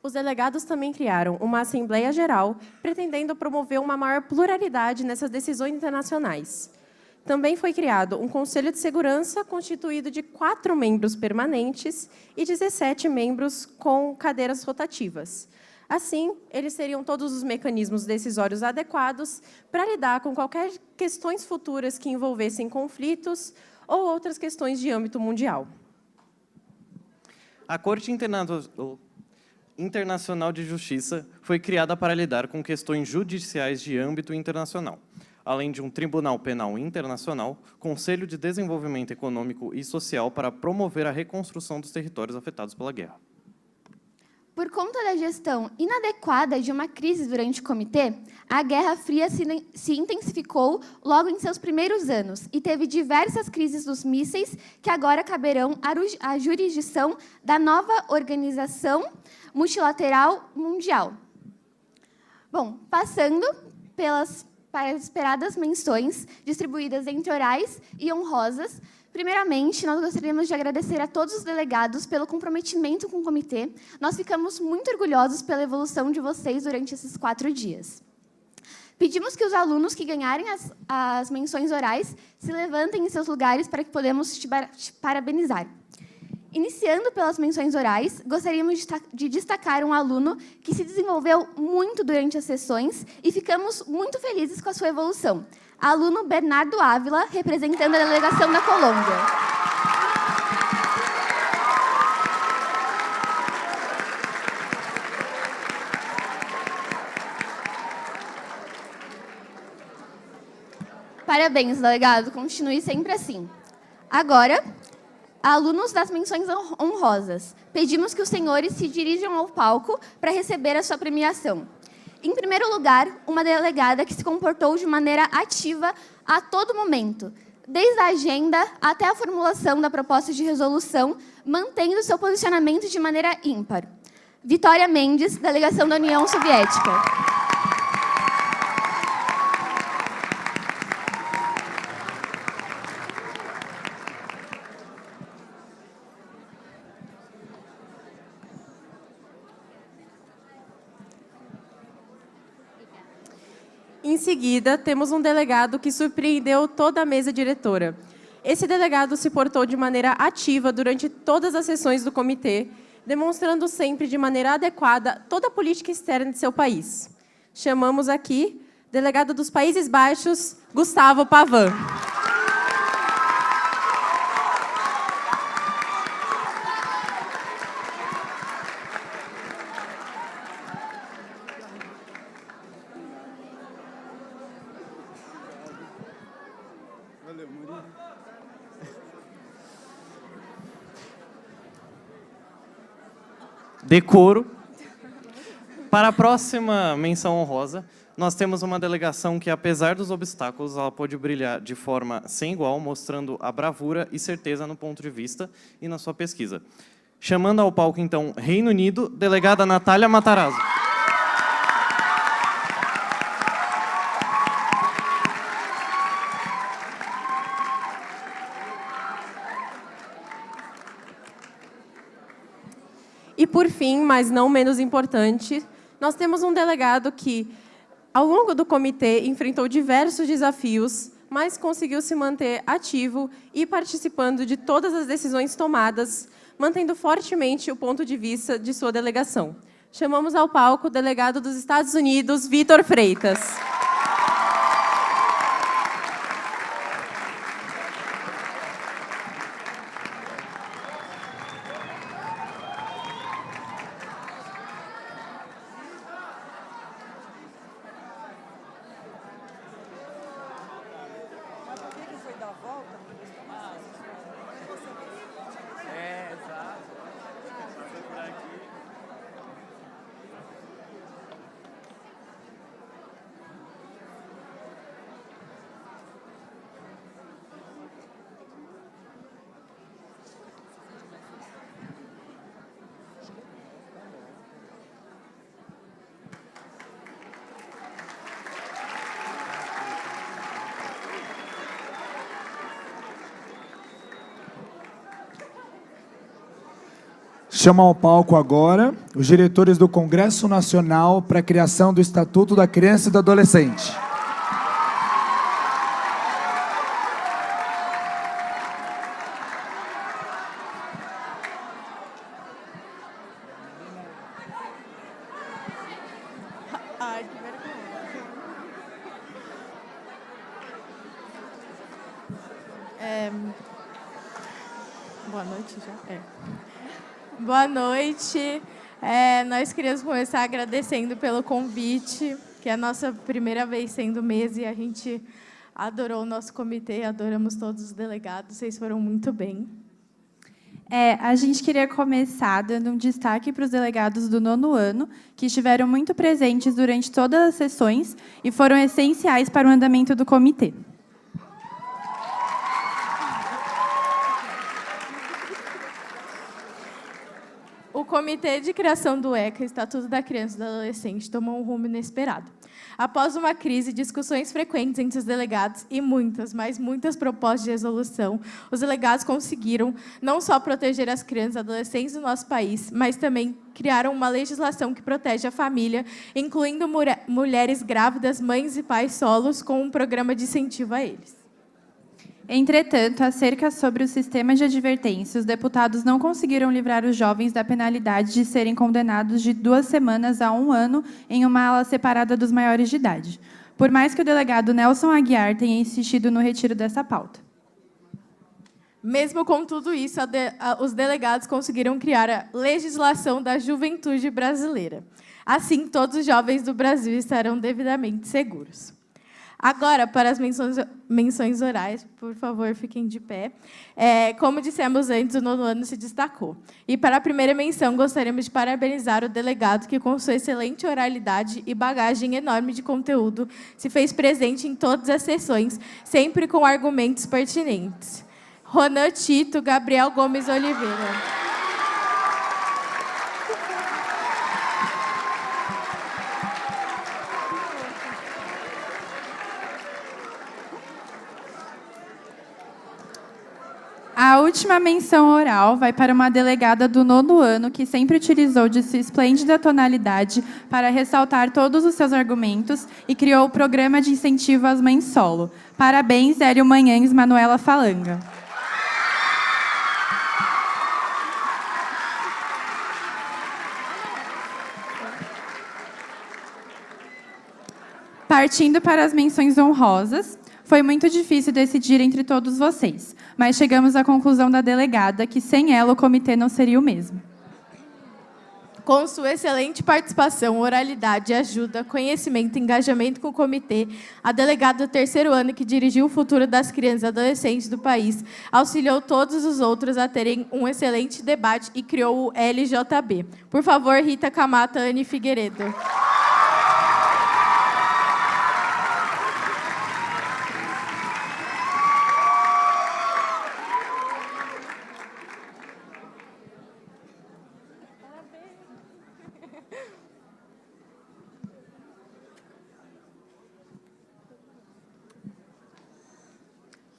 Os delegados também criaram uma Assembleia Geral, pretendendo promover uma maior pluralidade nessas decisões internacionais. Também foi criado um Conselho de Segurança, constituído de 4 membros permanentes e 17 membros com cadeiras rotativas. Assim, eles teriam todos os mecanismos decisórios adequados para lidar com qualquer questões futuras que envolvessem conflitos ou outras questões de âmbito mundial. A Corte Internacional de Justiça foi criada para lidar com questões judiciais de âmbito internacional, além de um Tribunal Penal Internacional, Conselho de Desenvolvimento Econômico e Social para promover a reconstrução dos territórios afetados pela guerra. Por conta da gestão inadequada de uma crise durante o comitê, a Guerra Fria se intensificou logo em seus primeiros anos e teve diversas crises dos mísseis que agora caberão à jurisdição da nova Organização Multilateral Mundial. Bom, passando para as esperadas menções, distribuídas entre orais e honrosas. Primeiramente, nós gostaríamos de agradecer a todos os delegados pelo comprometimento com o comitê. Nós ficamos muito orgulhosos pela evolução de vocês durante esses 4 dias. Pedimos que os alunos que ganharem as menções orais se levantem em seus lugares para que podemos te parabenizar. Iniciando pelas menções orais, gostaríamos de destacar um aluno que se desenvolveu muito durante as sessões e ficamos muito felizes com a sua evolução. Aluno Bernardo Ávila, representando a delegação da Colômbia. Parabéns, delegado. Continue sempre assim. Agora, alunos das menções honrosas, pedimos que os senhores se dirijam ao palco para receber a sua premiação. Em primeiro lugar, uma delegada que se comportou de maneira ativa a todo momento, desde a agenda até a formulação da proposta de resolução, mantendo seu posicionamento de maneira ímpar. Vitória Mendes, delegação da União Soviética. Em seguida, temos um delegado que surpreendeu toda a mesa diretora. Esse delegado se portou de maneira ativa durante todas as sessões do comitê, demonstrando sempre de maneira adequada toda a política externa de seu país. Chamamos aqui o delegado dos Países Baixos, Gustavo Pavan. Decoro. Para a próxima menção honrosa, nós temos uma delegação que, apesar dos obstáculos, ela pôde brilhar de forma sem igual, mostrando a bravura e certeza no ponto de vista e na sua pesquisa. Chamando ao palco, então, Reino Unido, delegada Natália Matarazzo. E, por fim, mas não menos importante, nós temos um delegado que, ao longo do comitê, enfrentou diversos desafios, mas conseguiu se manter ativo e participando de todas as decisões tomadas, mantendo fortemente o ponto de vista de sua delegação. Chamamos ao palco o delegado dos Estados Unidos, Vitor Freitas. Chamo ao palco agora os diretores do Congresso Nacional para a criação do Estatuto da Criança e do Adolescente. Ai, que vergonha. Boa noite já. Boa noite. Nós queríamos começar agradecendo pelo convite, que é a nossa primeira vez sendo mesa e a gente adorou o nosso comitê, adoramos todos os delegados, vocês foram muito bem. A gente queria começar dando um destaque para os delegados do 9º ano, que estiveram muito presentes durante todas as sessões e foram essenciais para o andamento do comitê. O Comitê de Criação do ECA, Estatuto da Criança e do Adolescente, tomou um rumo inesperado. Após uma crise e discussões frequentes entre os delegados e muitas, mas muitas propostas de resolução, os delegados conseguiram não só proteger as crianças e adolescentes do nosso país, mas também criaram uma legislação que protege a família, incluindo mulheres grávidas, mães e pais solos, com um programa de incentivo a eles. Entretanto, acerca sobre o sistema de advertência, os deputados não conseguiram livrar os jovens da penalidade de serem condenados de 2 semanas a 1 ano em uma ala separada dos maiores de idade, por mais que o delegado Nelson Aguiar tenha insistido no retiro dessa pauta. Mesmo com tudo isso, os delegados conseguiram criar a legislação da juventude brasileira. Assim, todos os jovens do Brasil estarão devidamente seguros. Agora, para as menções orais, por favor, fiquem de pé. Como dissemos antes, o 9º ano se destacou. E, para a primeira menção, gostaríamos de parabenizar o delegado que, com sua excelente oralidade e bagagem enorme de conteúdo, se fez presente em todas as sessões, sempre com argumentos pertinentes. Ronan Tito Gabriel Gomes Oliveira. A última menção oral vai para uma delegada do 9º ano que sempre utilizou de sua esplêndida tonalidade para ressaltar todos os seus argumentos e criou o programa de incentivo às mães solo. Parabéns, Hélio Manhães Manuela Falanga. Partindo para as menções honrosas, foi muito difícil decidir entre todos vocês, mas chegamos à conclusão da delegada que, sem ela, o comitê não seria o mesmo. Com sua excelente participação, oralidade, ajuda, conhecimento e engajamento com o comitê, a delegada do 3º ano, que dirigiu o futuro das crianças e adolescentes do país, auxiliou todos os outros a terem um excelente debate e criou o LJB. Por favor, Rita Camata, Anne Figueiredo.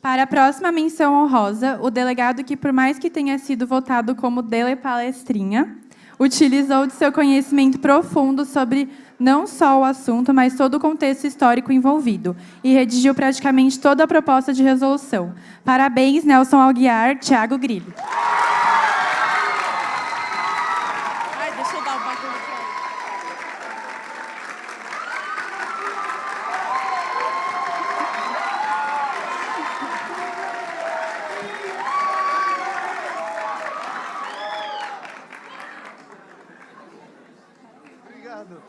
Para a próxima menção honrosa, o delegado que, por mais que tenha sido votado como Dele Palestrinha, utilizou de seu conhecimento profundo sobre não só o assunto, mas todo o contexto histórico envolvido, e redigiu praticamente toda a proposta de resolução. Parabéns, Nelson Aguiar, Thiago Grillo. Deixa eu dar o bagulho aqui. Obrigado.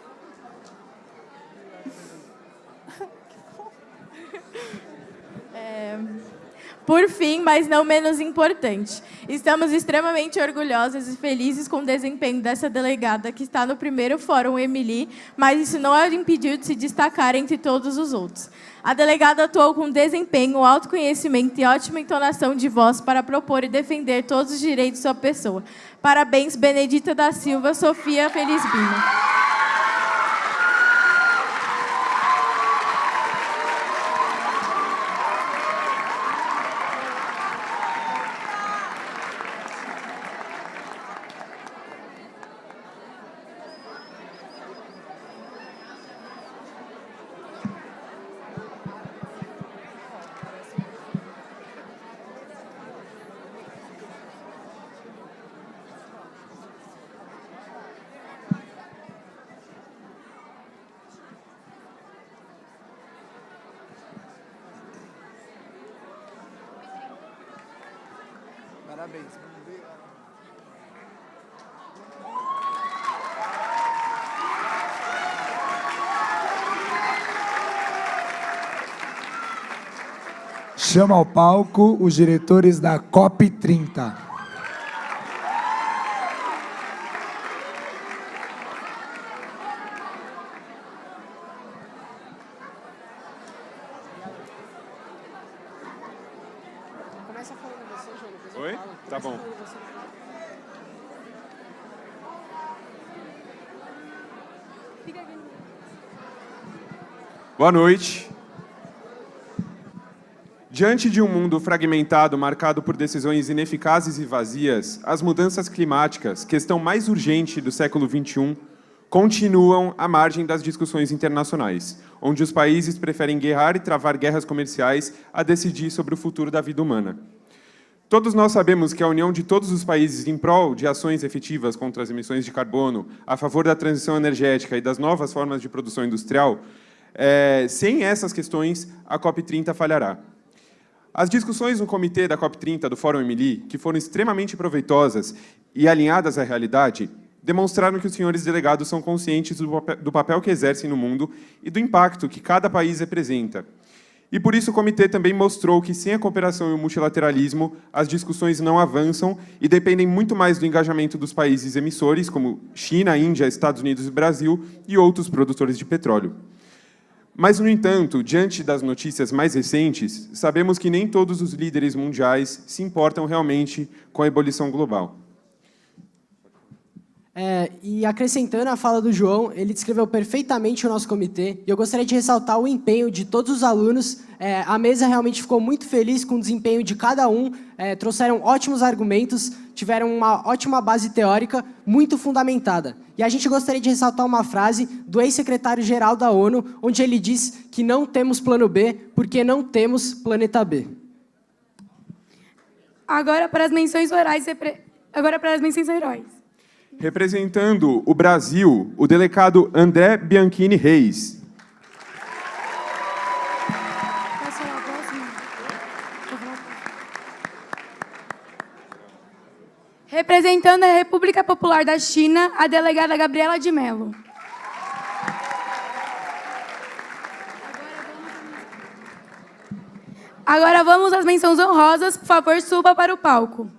Por fim, mas não menos importante, estamos extremamente orgulhosos e felizes com o desempenho dessa delegada que está no primeiro Fórum Emily, mas isso não a impediu de se destacar entre todos os outros. A delegada atuou com desempenho, autoconhecimento e ótima entonação de voz para propor e defender todos os direitos de sua pessoa. Parabéns, Benedita da Silva Sofia Felizbino. Parabéns. Chama ao palco os diretores da COP30. Começa falando você, João. Depois eu Oi? falo. Tá bom. Boa noite. Diante de um mundo fragmentado, marcado por decisões ineficazes e vazias, as mudanças climáticas, questão mais urgente do século XXI, continuam à margem das discussões internacionais, onde os países preferem guerrar e travar guerras comerciais a decidir sobre o futuro da vida humana. Todos nós sabemos que a união de todos os países em prol de ações efetivas contra as emissões de carbono, a favor da transição energética e das novas formas de produção industrial, sem essas questões, a COP30 falhará. As discussões no comitê da COP30 do Fórum Emily, que foram extremamente proveitosas e alinhadas à realidade, demonstraram que os senhores delegados são conscientes do papel que exercem no mundo e do impacto que cada país representa. E por isso o comitê também mostrou que, sem a cooperação e o multilateralismo, as discussões não avançam e dependem muito mais do engajamento dos países emissores, como China, Índia, Estados Unidos e Brasil, e outros produtores de petróleo. Mas, no entanto, diante das notícias mais recentes, sabemos que nem todos os líderes mundiais se importam realmente com a ebulição global. E acrescentando a fala do João, ele descreveu perfeitamente o nosso comitê, e eu gostaria de ressaltar o empenho de todos os alunos. A mesa realmente ficou muito feliz com o desempenho de cada um, trouxeram ótimos argumentos, tiveram uma ótima base teórica, muito fundamentada. E a gente gostaria de ressaltar uma frase do ex-secretário-geral da ONU, onde ele diz que não temos plano B, porque não temos planeta B. Agora para as menções heróis. Representando o Brasil, o delegado André Bianchini Reis. Representando a República Popular da China, a delegada Gabriela de Mello. Agora vamos às menções honrosas. Por favor, suba para o palco.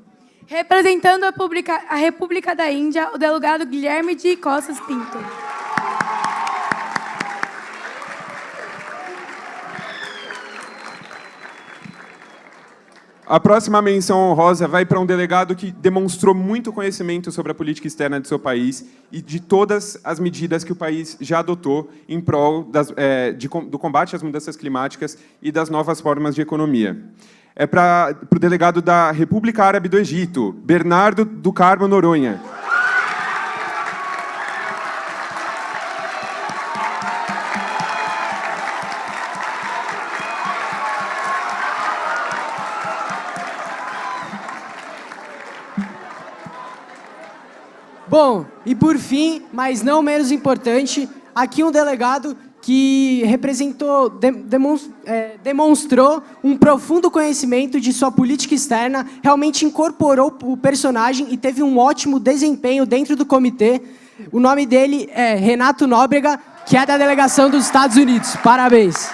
Representando a República da Índia, o delegado Guilherme de Costas Pinto. A próxima menção honrosa vai para um delegado que demonstrou muito conhecimento sobre a política externa de seu país e de todas as medidas que o país já adotou em prol do combate às mudanças climáticas e das novas formas de economia. É para o delegado da República Árabe do Egito, Bernardo do Carmo Noronha. Bom, e por fim, mas não menos importante, aqui um delegado que demonstrou um profundo conhecimento de sua política externa, realmente incorporou o personagem e teve um ótimo desempenho dentro do comitê. O nome dele é Renato Nóbrega, que é da delegação dos Estados Unidos. Parabéns.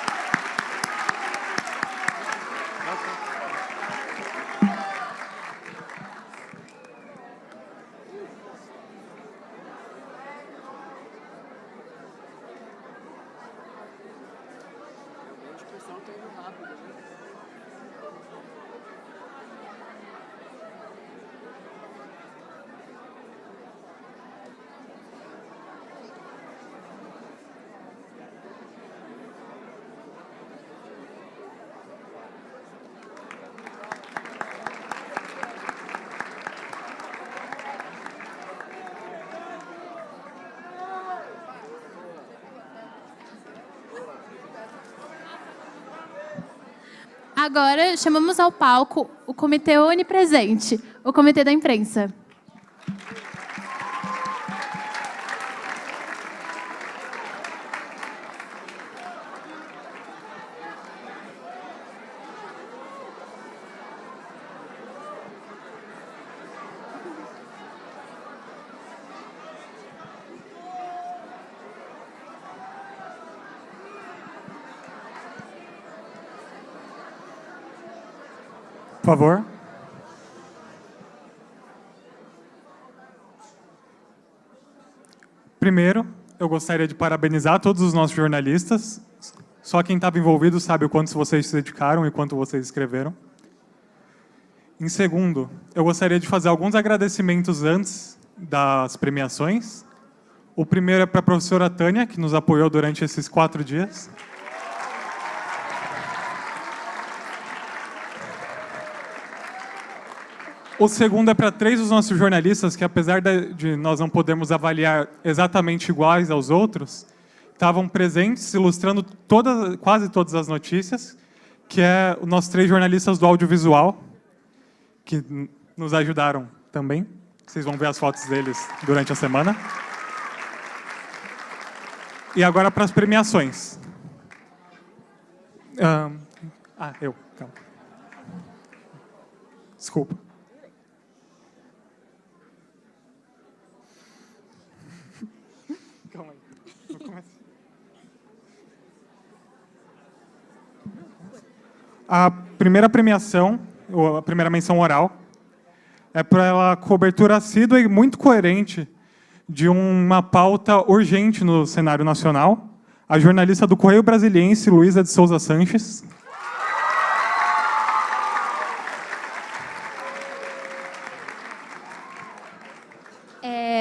Agora, chamamos ao palco o Comitê Onipresente, o Comitê da Imprensa. Por favor. Primeiro, eu gostaria de parabenizar todos os nossos jornalistas. Só quem estava envolvido sabe o quanto vocês se dedicaram e quanto vocês escreveram. Em segundo, eu gostaria de fazer alguns agradecimentos antes das premiações. O primeiro é para a professora Tânia, que nos apoiou durante esses 4 dias. O segundo é para 3 dos nossos jornalistas que, apesar de nós não podermos avaliar exatamente iguais aos outros, estavam presentes, ilustrando quase todas as notícias, que é os nossos 3 jornalistas do audiovisual, que nos ajudaram também. Vocês vão ver as fotos deles durante a semana. E agora para as premiações. Calma. Desculpa. Calma aí. Vou começar. A primeira premiação, ou a primeira menção oral, é pela cobertura assídua e muito coerente de uma pauta urgente no cenário nacional. A jornalista do Correio Brasiliense, Luísa de Souza Sanches.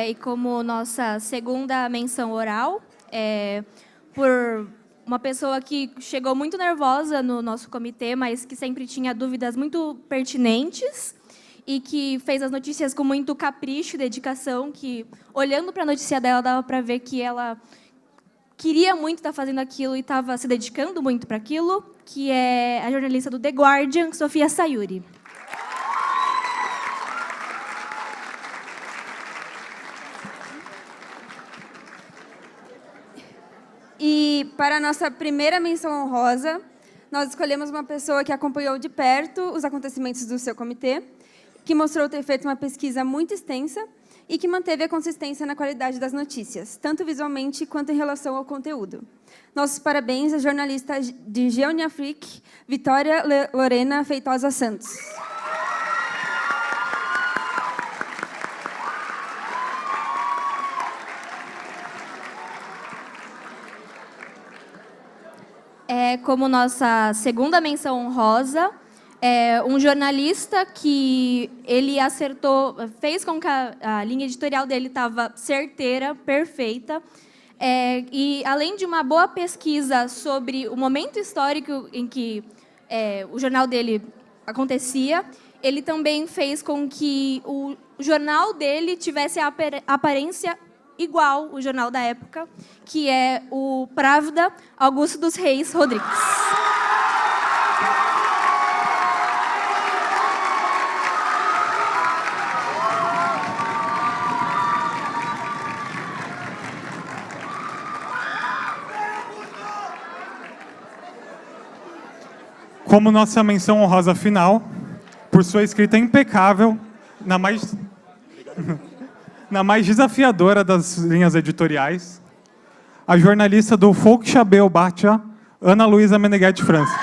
E como nossa segunda menção oral, por uma pessoa que chegou muito nervosa no nosso comitê, mas que sempre tinha dúvidas muito pertinentes e que fez as notícias com muito capricho e dedicação, que, olhando para a notícia dela, dava para ver que ela queria muito estar fazendo aquilo e estava se dedicando muito para aquilo, que é a jornalista do The Guardian, Sofia Sayuri. E para a nossa primeira menção honrosa, nós escolhemos uma pessoa que acompanhou de perto os acontecimentos do seu comitê, que mostrou ter feito uma pesquisa muito extensa e que manteve a consistência na qualidade das notícias, tanto visualmente quanto em relação ao conteúdo. Nossos parabéns à jornalista de Geoniafrique, Vitória Lorena Feitosa Santos. Como nossa segunda menção honrosa, um jornalista que ele acertou, fez com que a linha editorial dele estava certeira, perfeita, e além de uma boa pesquisa sobre o momento histórico em que o jornal dele acontecia, ele também fez com que o jornal dele tivesse a aparência igual o jornal da época, que é o Pravda Augusto dos Reis Rodrigues. como nossa menção honrosa final, por sua escrita impecável, na mais desafiadora das linhas editoriais, a jornalista do Volkshabel Bacha, Ana Luísa Meneghetti França.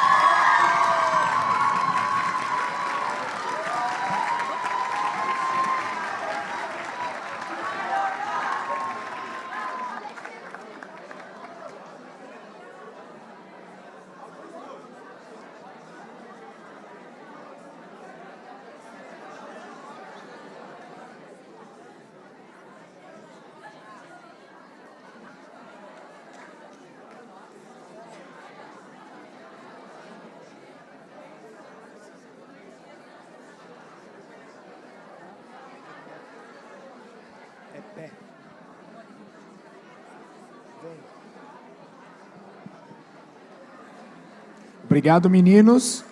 Obrigado, meninos.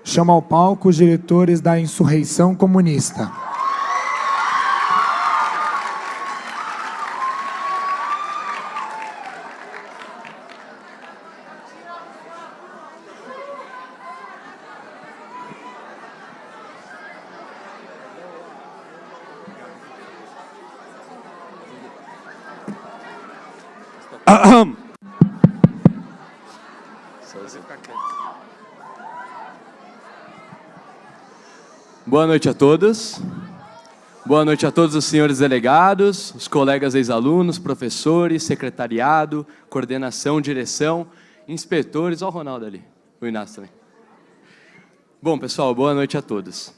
Chamo ao palco os diretores da Insurreição Comunista. Boa noite a todos. Boa noite a todos os senhores delegados, os colegas ex-alunos, professores, secretariado, coordenação, direção, inspetores. Olha o Ronaldo ali, o Inácio também. Bom, pessoal, boa noite a todos.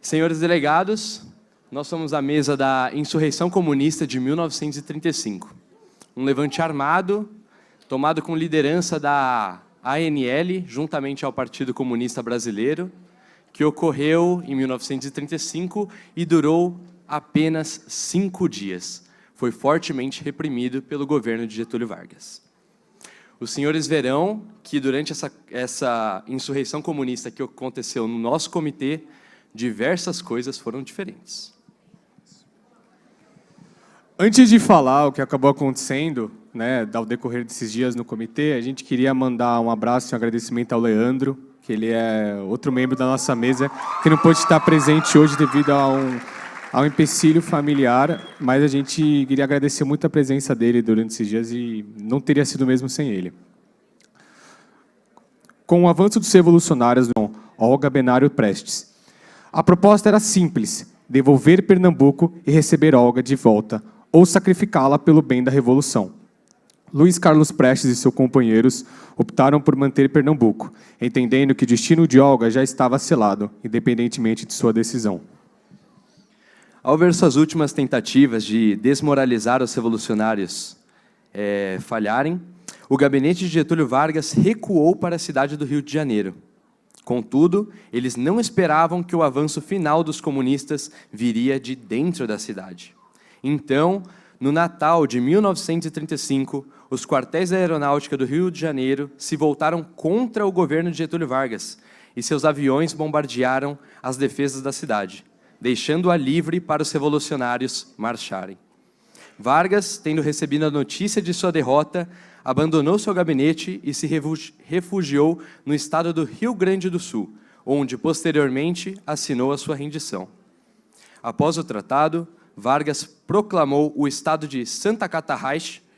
Senhores delegados, nós somos a mesa da Insurreição Comunista de 1935. Um levante armado, tomado com liderança da ANL, juntamente ao Partido Comunista Brasileiro, que ocorreu em 1935 e durou apenas 5 dias. Foi fortemente reprimido pelo governo de Getúlio Vargas. Os senhores verão que durante essa insurreição comunista que aconteceu no nosso comitê, diversas coisas foram diferentes. Antes de falar o que acabou acontecendo, né, ao decorrer desses dias no comitê, a gente queria mandar um abraço e um agradecimento ao Leandro, que ele é outro membro da nossa mesa, que não pôde estar presente hoje devido a um empecilho familiar, mas a gente queria agradecer muito a presença dele durante esses dias e não teria sido mesmo sem ele. Com o avanço dos revolucionários, Olga Benário Prestes. A proposta era simples: devolver Pernambuco e receber Olga de volta, ou sacrificá-la pelo bem da Revolução. Luiz Carlos Prestes e seus companheiros optaram por manter Pernambuco, entendendo que o destino de Olga já estava selado, independentemente de sua decisão. Ao ver suas últimas tentativas de desmoralizar os revolucionários falharem, o gabinete de Getúlio Vargas recuou para a cidade do Rio de Janeiro. Contudo, eles não esperavam que o avanço final dos comunistas viria de dentro da cidade. Então, no Natal de 1935, os quartéis da Aeronáutica do Rio de Janeiro se voltaram contra o governo de Getúlio Vargas e seus aviões bombardearam as defesas da cidade, deixando-a livre para os revolucionários marcharem. Vargas, tendo recebido a notícia de sua derrota, abandonou seu gabinete e se refugiou no estado do Rio Grande do Sul, onde, posteriormente, assinou a sua rendição. Após o tratado, Vargas proclamou o estado de Santa Catarina,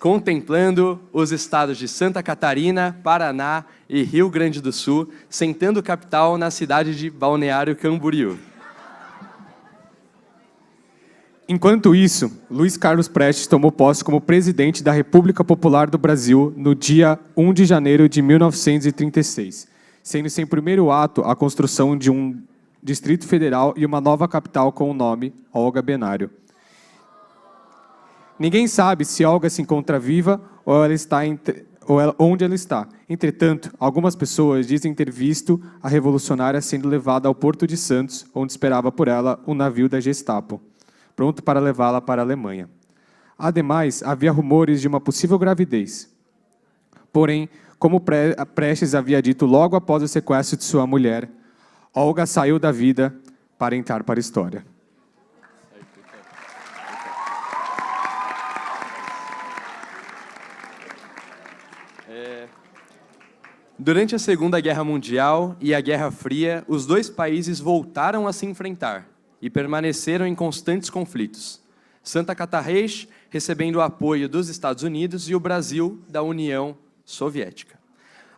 contemplando os estados de Santa Catarina, Paraná e Rio Grande do Sul, sentando capital na cidade de Balneário Camboriú. Enquanto isso, Luiz Carlos Prestes tomou posse como presidente da República Popular do Brasil no dia 1 de janeiro de 1936, sendo sem primeiro ato a construção de um Distrito Federal e uma nova capital com o nome Olga Benário. Ninguém sabe se Olga se encontra viva ou onde ela está. Entretanto, algumas pessoas dizem ter visto a revolucionária sendo levada ao Porto de Santos, onde esperava por ela um navio da Gestapo, pronto para levá-la para a Alemanha. Ademais, havia rumores de uma possível gravidez. Porém, como Prestes havia dito logo após o sequestro de sua mulher, Olga saiu da vida para entrar para a história. Durante a Segunda Guerra Mundial e a Guerra Fria, os dois países voltaram a se enfrentar e permaneceram em constantes conflitos. Santa Catarrez recebendo o apoio dos Estados Unidos e o Brasil da União Soviética.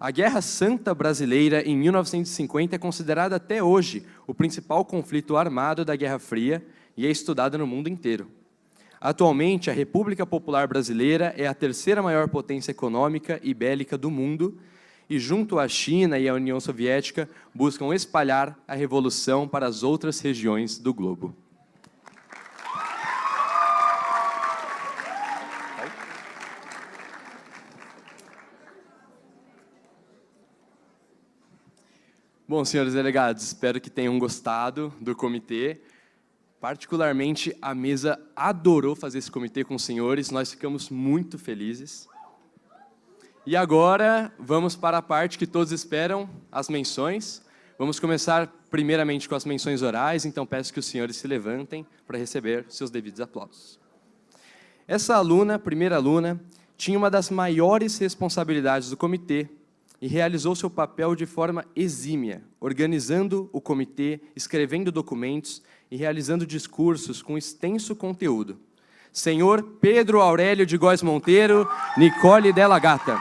A Guerra Santa Brasileira, em 1950, é considerada até hoje o principal conflito armado da Guerra Fria e é estudada no mundo inteiro. Atualmente, a República Popular Brasileira é a terceira maior potência econômica e bélica do mundo e, junto à China e à União Soviética, buscam espalhar a revolução para as outras regiões do globo. Bom, senhores delegados, espero que tenham gostado do comitê. Particularmente, a mesa adorou fazer esse comitê com os senhores, nós ficamos muito felizes. E agora, vamos para a parte que todos esperam, as menções. Vamos começar primeiramente com as menções orais, então peço que os senhores se levantem para receber seus devidos aplausos. Essa aluna, primeira aluna, tinha uma das maiores responsabilidades do comitê e realizou seu papel de forma exímia, organizando o comitê, escrevendo documentos e realizando discursos com extenso conteúdo. Senhor Pedro Aurélio de Góes Monteiro, Nicole Della Gata.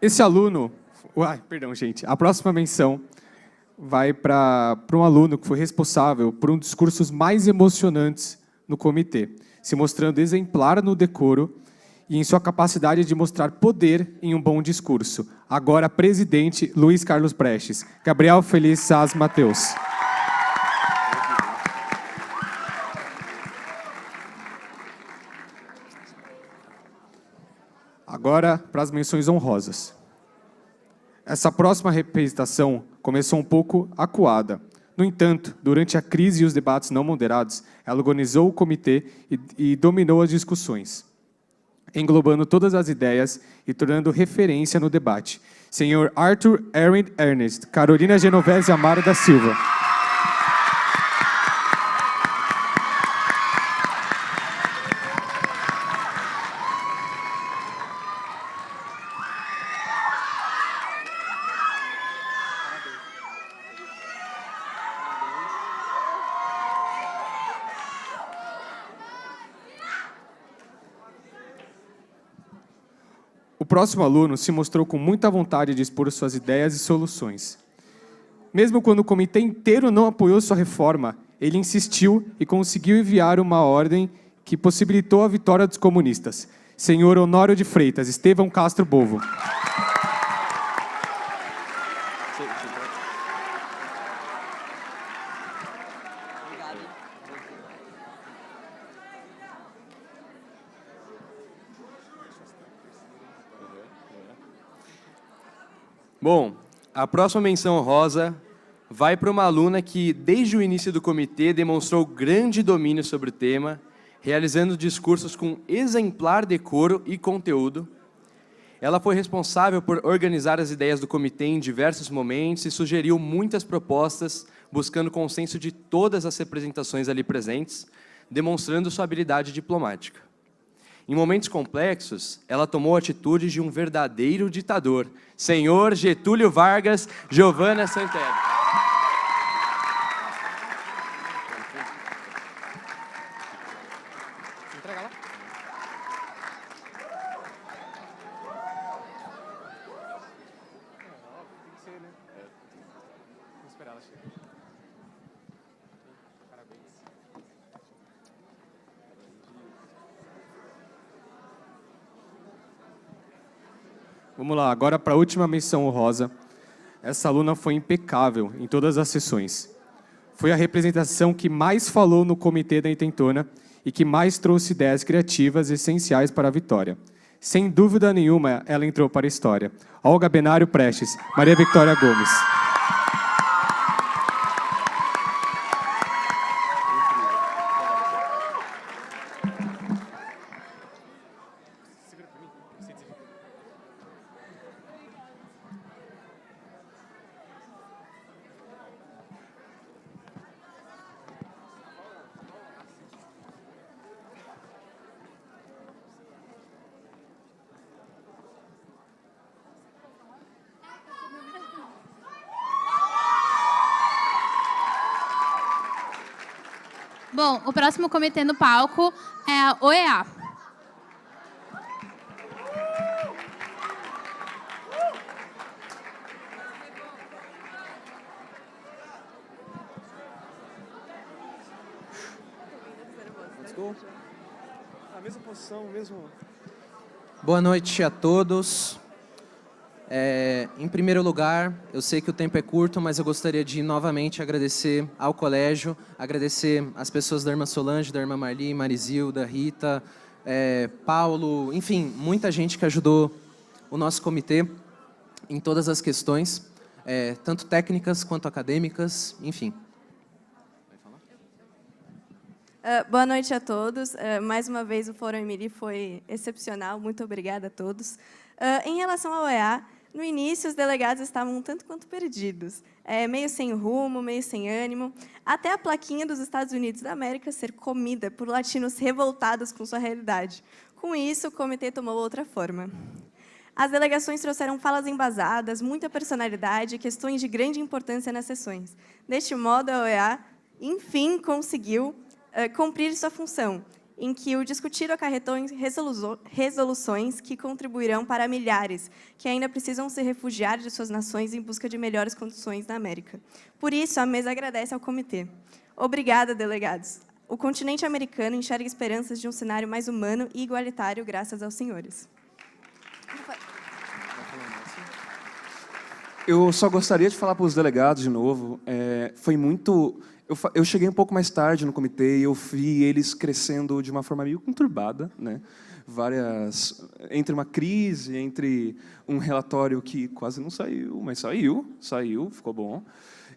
Esse aluno... perdão, gente. A próxima menção vai para um aluno que foi responsável por um dos discursos mais emocionantes no comitê, se mostrando exemplar no decoro e em sua capacidade de mostrar poder em um bom discurso. Agora, presidente Luiz Carlos Prestes. Gabriel Feliz Saz Mateus. Agora, para as menções honrosas. Essa próxima representação começou um pouco acuada. No entanto, durante a crise e os debates não moderados, ela organizou o comitê e dominou as discussões, englobando todas as ideias e tornando referência no debate. Senhor Arthur Aaron Ernest, Carolina Genovese Amaro da Silva. O próximo aluno se mostrou com muita vontade de expor suas ideias e soluções. Mesmo quando o comitê inteiro não apoiou sua reforma, ele insistiu e conseguiu enviar uma ordem que possibilitou a vitória dos comunistas. Senhor Honório de Freitas, Estevão Castro Bovo. Bom, a próxima menção honrosa vai para uma aluna que, desde o início do comitê, demonstrou grande domínio sobre o tema, realizando discursos com exemplar decoro e conteúdo. Ela foi responsável por organizar as ideias do comitê em diversos momentos e sugeriu muitas propostas, buscando consenso de todas as representações ali presentes, demonstrando sua habilidade diplomática. Em momentos complexos, ela tomou a atitude de um verdadeiro ditador. Senhor Getúlio Vargas, Giovana Santana. Entrega lá. Vou esperar ela chegar. Parabéns. Vamos lá, agora para a última menção honrosa. Essa aluna foi impecável em todas as sessões. Foi a representação que mais falou no comitê da intentona e que mais trouxe ideias criativas essenciais para a vitória. Sem dúvida nenhuma, ela entrou para a história. Olga Benário Prestes, Maria Victória Gomes. Bom, o próximo comitê no palco é a OEA. A mesma posição, mesmo... Boa noite a todos. Em primeiro lugar, eu sei que o tempo é curto, mas eu gostaria de novamente agradecer ao colégio, agradecer as pessoas da irmã Solange, da irmã Marli, Marizilda, Rita, Paulo, enfim, muita gente que ajudou o nosso comitê em todas as questões, tanto técnicas quanto acadêmicas, enfim. Boa noite a todos. Mais uma vez, o Fórum Emily foi excepcional. Muito obrigada a todos. Em relação ao OEA, no início, os delegados estavam um tanto quanto perdidos, meio sem rumo, meio sem ânimo, até a plaquinha dos Estados Unidos da América ser comida por latinos revoltados com sua realidade. Com isso, o comitê tomou outra forma. As delegações trouxeram falas embasadas, muita personalidade e questões de grande importância nas sessões. Deste modo, a OEA, enfim, conseguiu cumprir sua função, em que o discutir acarretou em resoluções que contribuirão para milhares que ainda precisam se refugiar de suas nações em busca de melhores condições na América. Por isso, a mesa agradece ao comitê. Obrigada, delegados. O continente americano enxerga esperanças de um cenário mais humano e igualitário graças aos senhores. Eu só gostaria de falar para os delegados de novo, foi muito... Eu cheguei um pouco mais tarde no comitê e eu vi eles crescendo de uma forma meio conturbada, né? Entre uma crise, entre um relatório que quase não saiu, mas saiu, ficou bom.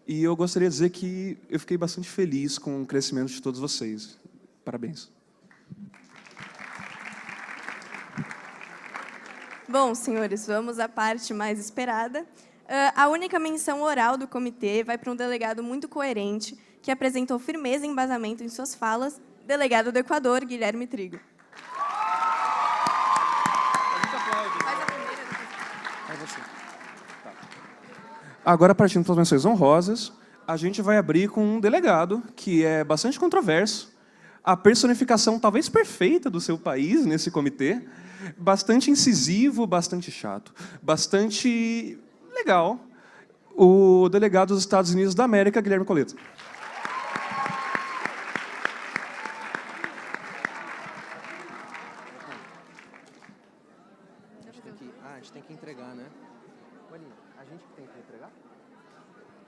E eu gostaria de dizer que eu fiquei bastante feliz com o crescimento de todos vocês. Parabéns. Bom, senhores, vamos à parte mais esperada. A única menção oral do comitê vai para um delegado muito coerente, que apresentou firmeza e embasamento em suas falas, delegado do Equador, Guilherme Trigo. Agora, partindo para as menções honrosas, a gente vai abrir com um delegado que é bastante controverso, a personificação talvez perfeita do seu país nesse comitê, bastante incisivo, bastante chato, bastante legal, o delegado dos Estados Unidos da América, Guilherme Coleto. A gente tem que entregar, né? A gente tem que entregar?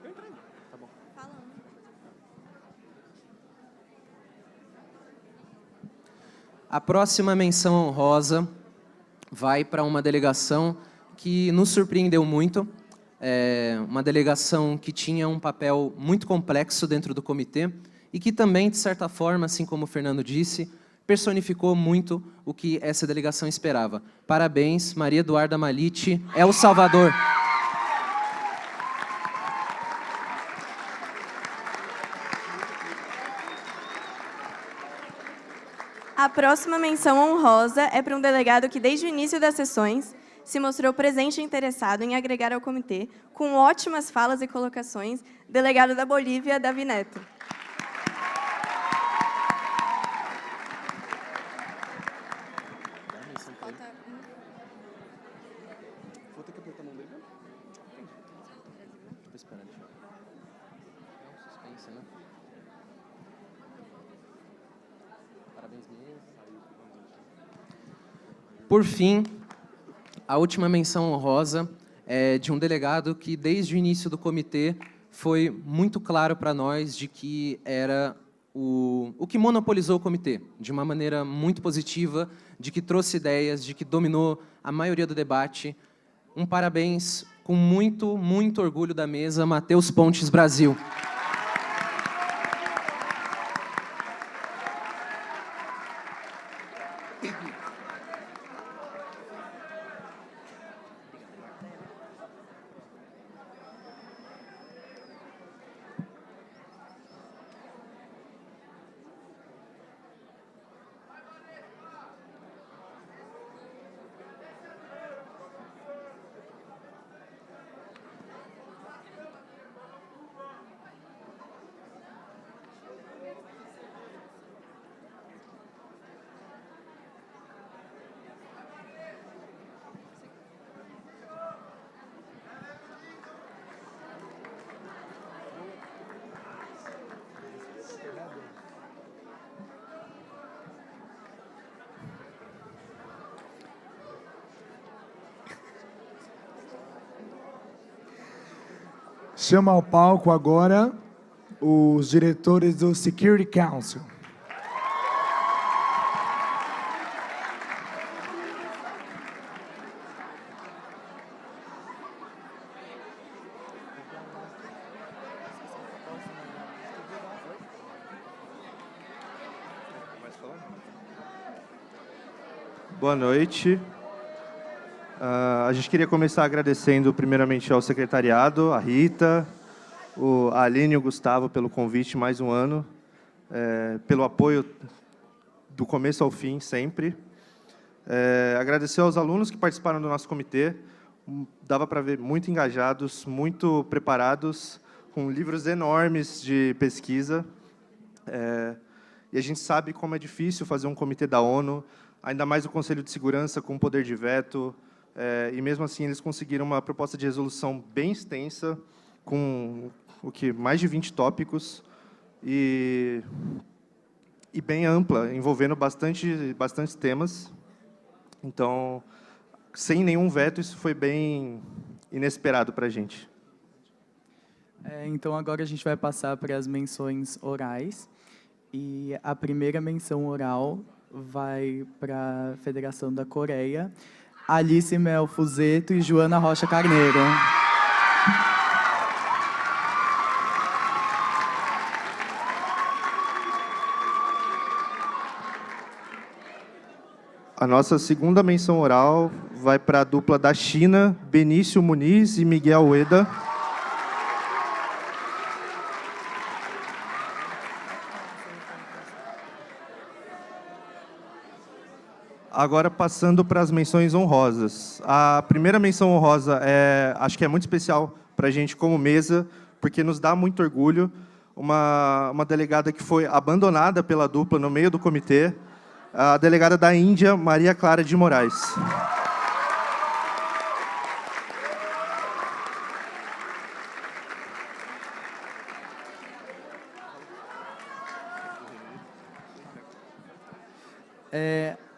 Eu entrego. Tá bom. A próxima menção honrosa vai para uma delegação que nos surpreendeu muito, uma delegação que tinha um papel muito complexo dentro do comitê e que também, de certa forma, assim como o Fernando disse, personificou muito o que essa delegação esperava. Parabéns, Maria Eduarda Malite, El Salvador. A próxima menção honrosa é para um delegado que, desde o início das sessões, se mostrou presente e interessado em agregar ao comitê, com ótimas falas e colocações, delegado da Bolívia, Davi Neto. Vou ter que apertar a mão dele? Tô esperando. É um suspense, né? Parabéns mesmo. Por fim, a última menção honrosa é de um delegado que, desde o início do comitê, foi muito claro para nós de que era o que monopolizou o comitê, de uma maneira muito positiva, de que trouxe ideias, de que dominou a maioria do debate. Um parabéns com muito, muito orgulho da mesa, Matheus Pontes Brasil. Chama ao palco agora os diretores do Security Council. Boa noite. A gente queria começar agradecendo primeiramente ao secretariado, a Rita, a Aline e o Gustavo pelo convite mais um ano, pelo apoio do começo ao fim, sempre. Agradecer aos alunos que participaram do nosso comitê, dava para ver muito engajados, muito preparados, com livros enormes de pesquisa. E a gente sabe como é difícil fazer um comitê da ONU, ainda mais o Conselho de Segurança com poder de veto, e mesmo assim eles conseguiram uma proposta de resolução bem extensa, com mais de 20 tópicos, e bem ampla, envolvendo bastante temas. Então, sem nenhum veto, isso foi bem inesperado para a gente. Então, agora a gente vai passar para as menções orais. E a primeira menção oral vai para a Federação da Coreia, Alice Mel Fuzeto e Joana Rocha Carneiro. A nossa segunda menção oral vai para a dupla da China, Benício Muniz e Miguel Ueda. Agora, passando para as menções honrosas. A primeira menção honrosa acho que é muito especial para a gente como mesa, porque nos dá muito orgulho. Uma delegada que foi abandonada pela dupla no meio do comitê, a delegada da Índia, Maria Clara de Moraes.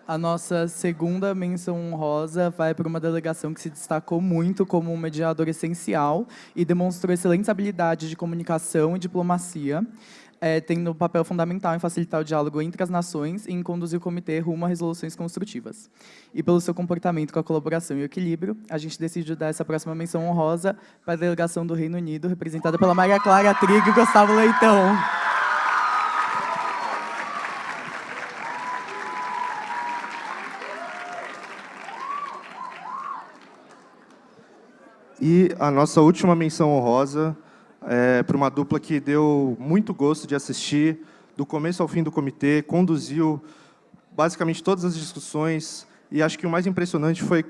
A nossa segunda menção honrosa vai para uma delegação que se destacou muito como um mediador essencial e demonstrou excelentes habilidades de comunicação e diplomacia, tendo um papel fundamental em facilitar o diálogo entre as nações e em conduzir o comitê rumo a resoluções construtivas. E pelo seu comportamento com a colaboração e o equilíbrio, a gente decidiu dar essa próxima menção honrosa para a delegação do Reino Unido, representada pela Maria Clara Trigo e Gustavo Leitão. E a nossa última menção honrosa para uma dupla que deu muito gosto de assistir, do começo ao fim do comitê, conduziu basicamente todas as discussões, e acho que o mais impressionante foi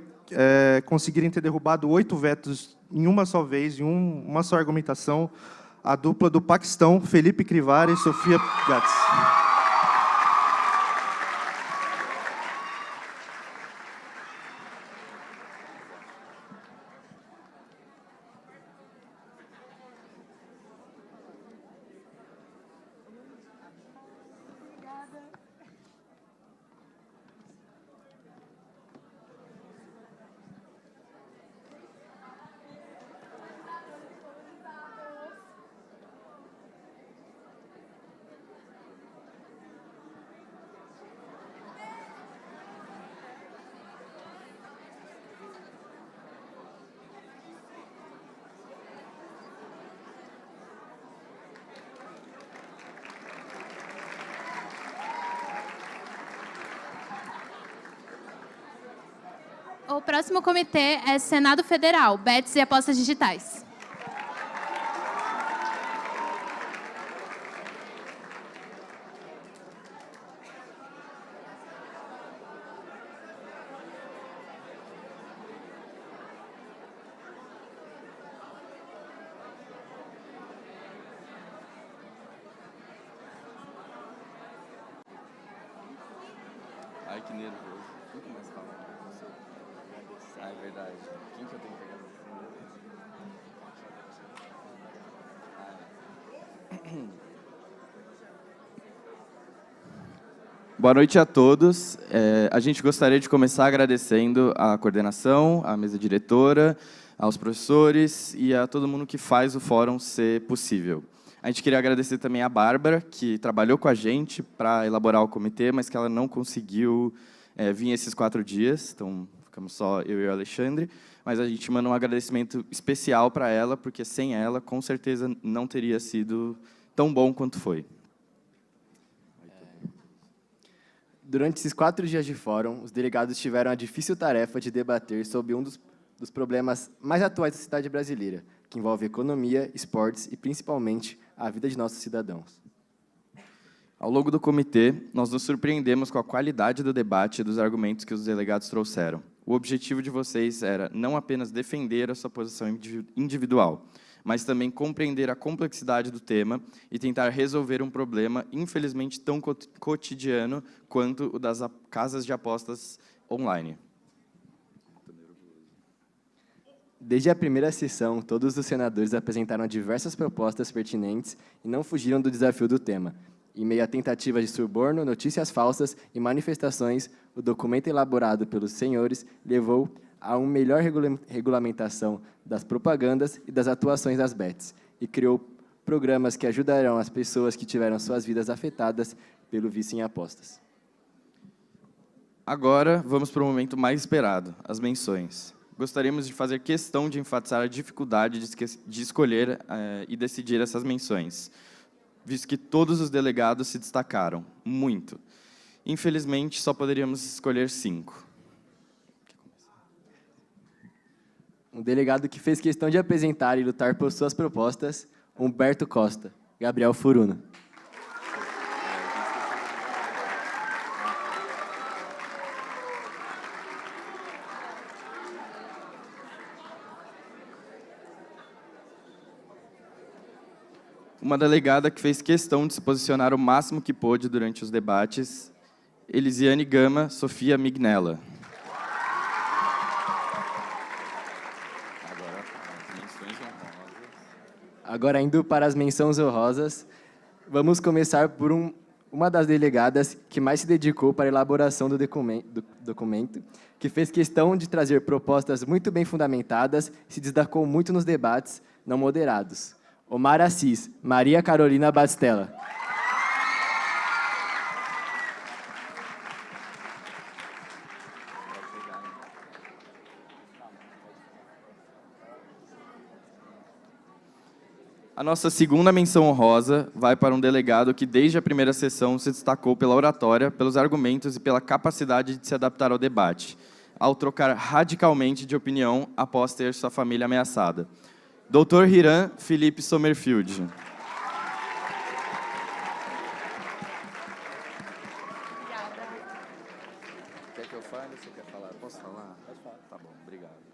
conseguirem ter derrubado 8 vetos em uma só vez, em uma só argumentação, a dupla do Paquistão, Felipe Krivari e Sofia Gatz. O próximo comitê é Senado Federal, Bets e Apostas Digitais. Ai, que nervoso. Fica mais calmo. Ah, é verdade. Quem que eu tenho que pegar? Boa noite a todos. A gente gostaria de começar agradecendo à coordenação, à mesa diretora, aos professores e a todo mundo que faz o fórum ser possível. A gente queria agradecer também à Bárbara, que trabalhou com a gente para elaborar o comitê, mas que ela não conseguiu vir esses 4 dias, então ficamos só eu e o Alexandre, mas a gente manda um agradecimento especial para ela, porque sem ela, com certeza, não teria sido tão bom quanto foi. Durante esses 4 dias de fórum, os delegados tiveram a difícil tarefa de debater sobre um dos problemas mais atuais da sociedade brasileira, que envolve economia, esportes e, principalmente, a vida de nossos cidadãos. Ao longo do comitê, nós nos surpreendemos com a qualidade do debate e dos argumentos que os delegados trouxeram. O objetivo de vocês era não apenas defender a sua posição individual, mas também compreender a complexidade do tema e tentar resolver um problema, infelizmente, tão cotidiano quanto o das casas de apostas online. Desde a primeira sessão, todos os senadores apresentaram diversas propostas pertinentes e não fugiram do desafio do tema. Em meio a tentativas de suborno, notícias falsas e manifestações, o documento elaborado pelos senhores levou a uma melhor regulamentação das propagandas e das atuações das bets, e criou programas que ajudarão as pessoas que tiveram suas vidas afetadas pelo vício em apostas. Agora, vamos para o momento mais esperado, as menções. Gostaríamos de fazer questão de enfatizar a dificuldade de escolher e decidir essas menções, visto que todos os delegados se destacaram, muito. Infelizmente, só poderíamos escolher 5. Um delegado que fez questão de apresentar e lutar por suas propostas, Humberto Costa, Gabriel Furuna. Uma delegada que fez questão de se posicionar o máximo que pôde durante os debates, Elisiane Gama Sofia Mignella. Agora, indo para as menções honrosas, vamos começar por uma das delegadas que mais se dedicou para a elaboração do documento, que fez questão de trazer propostas muito bem fundamentadas e se destacou muito nos debates não moderados. Omar Assis, Maria Carolina Bastella. A nossa segunda menção honrosa vai para um delegado que, desde a primeira sessão, se destacou pela oratória, pelos argumentos e pela capacidade de se adaptar ao debate, ao trocar radicalmente de opinião após ter sua família ameaçada. Dr. Hiram Felipe Sommerfield. Quer que eu fale? Você quer falar? Posso falar? Pode falar. Tá bom, obrigado.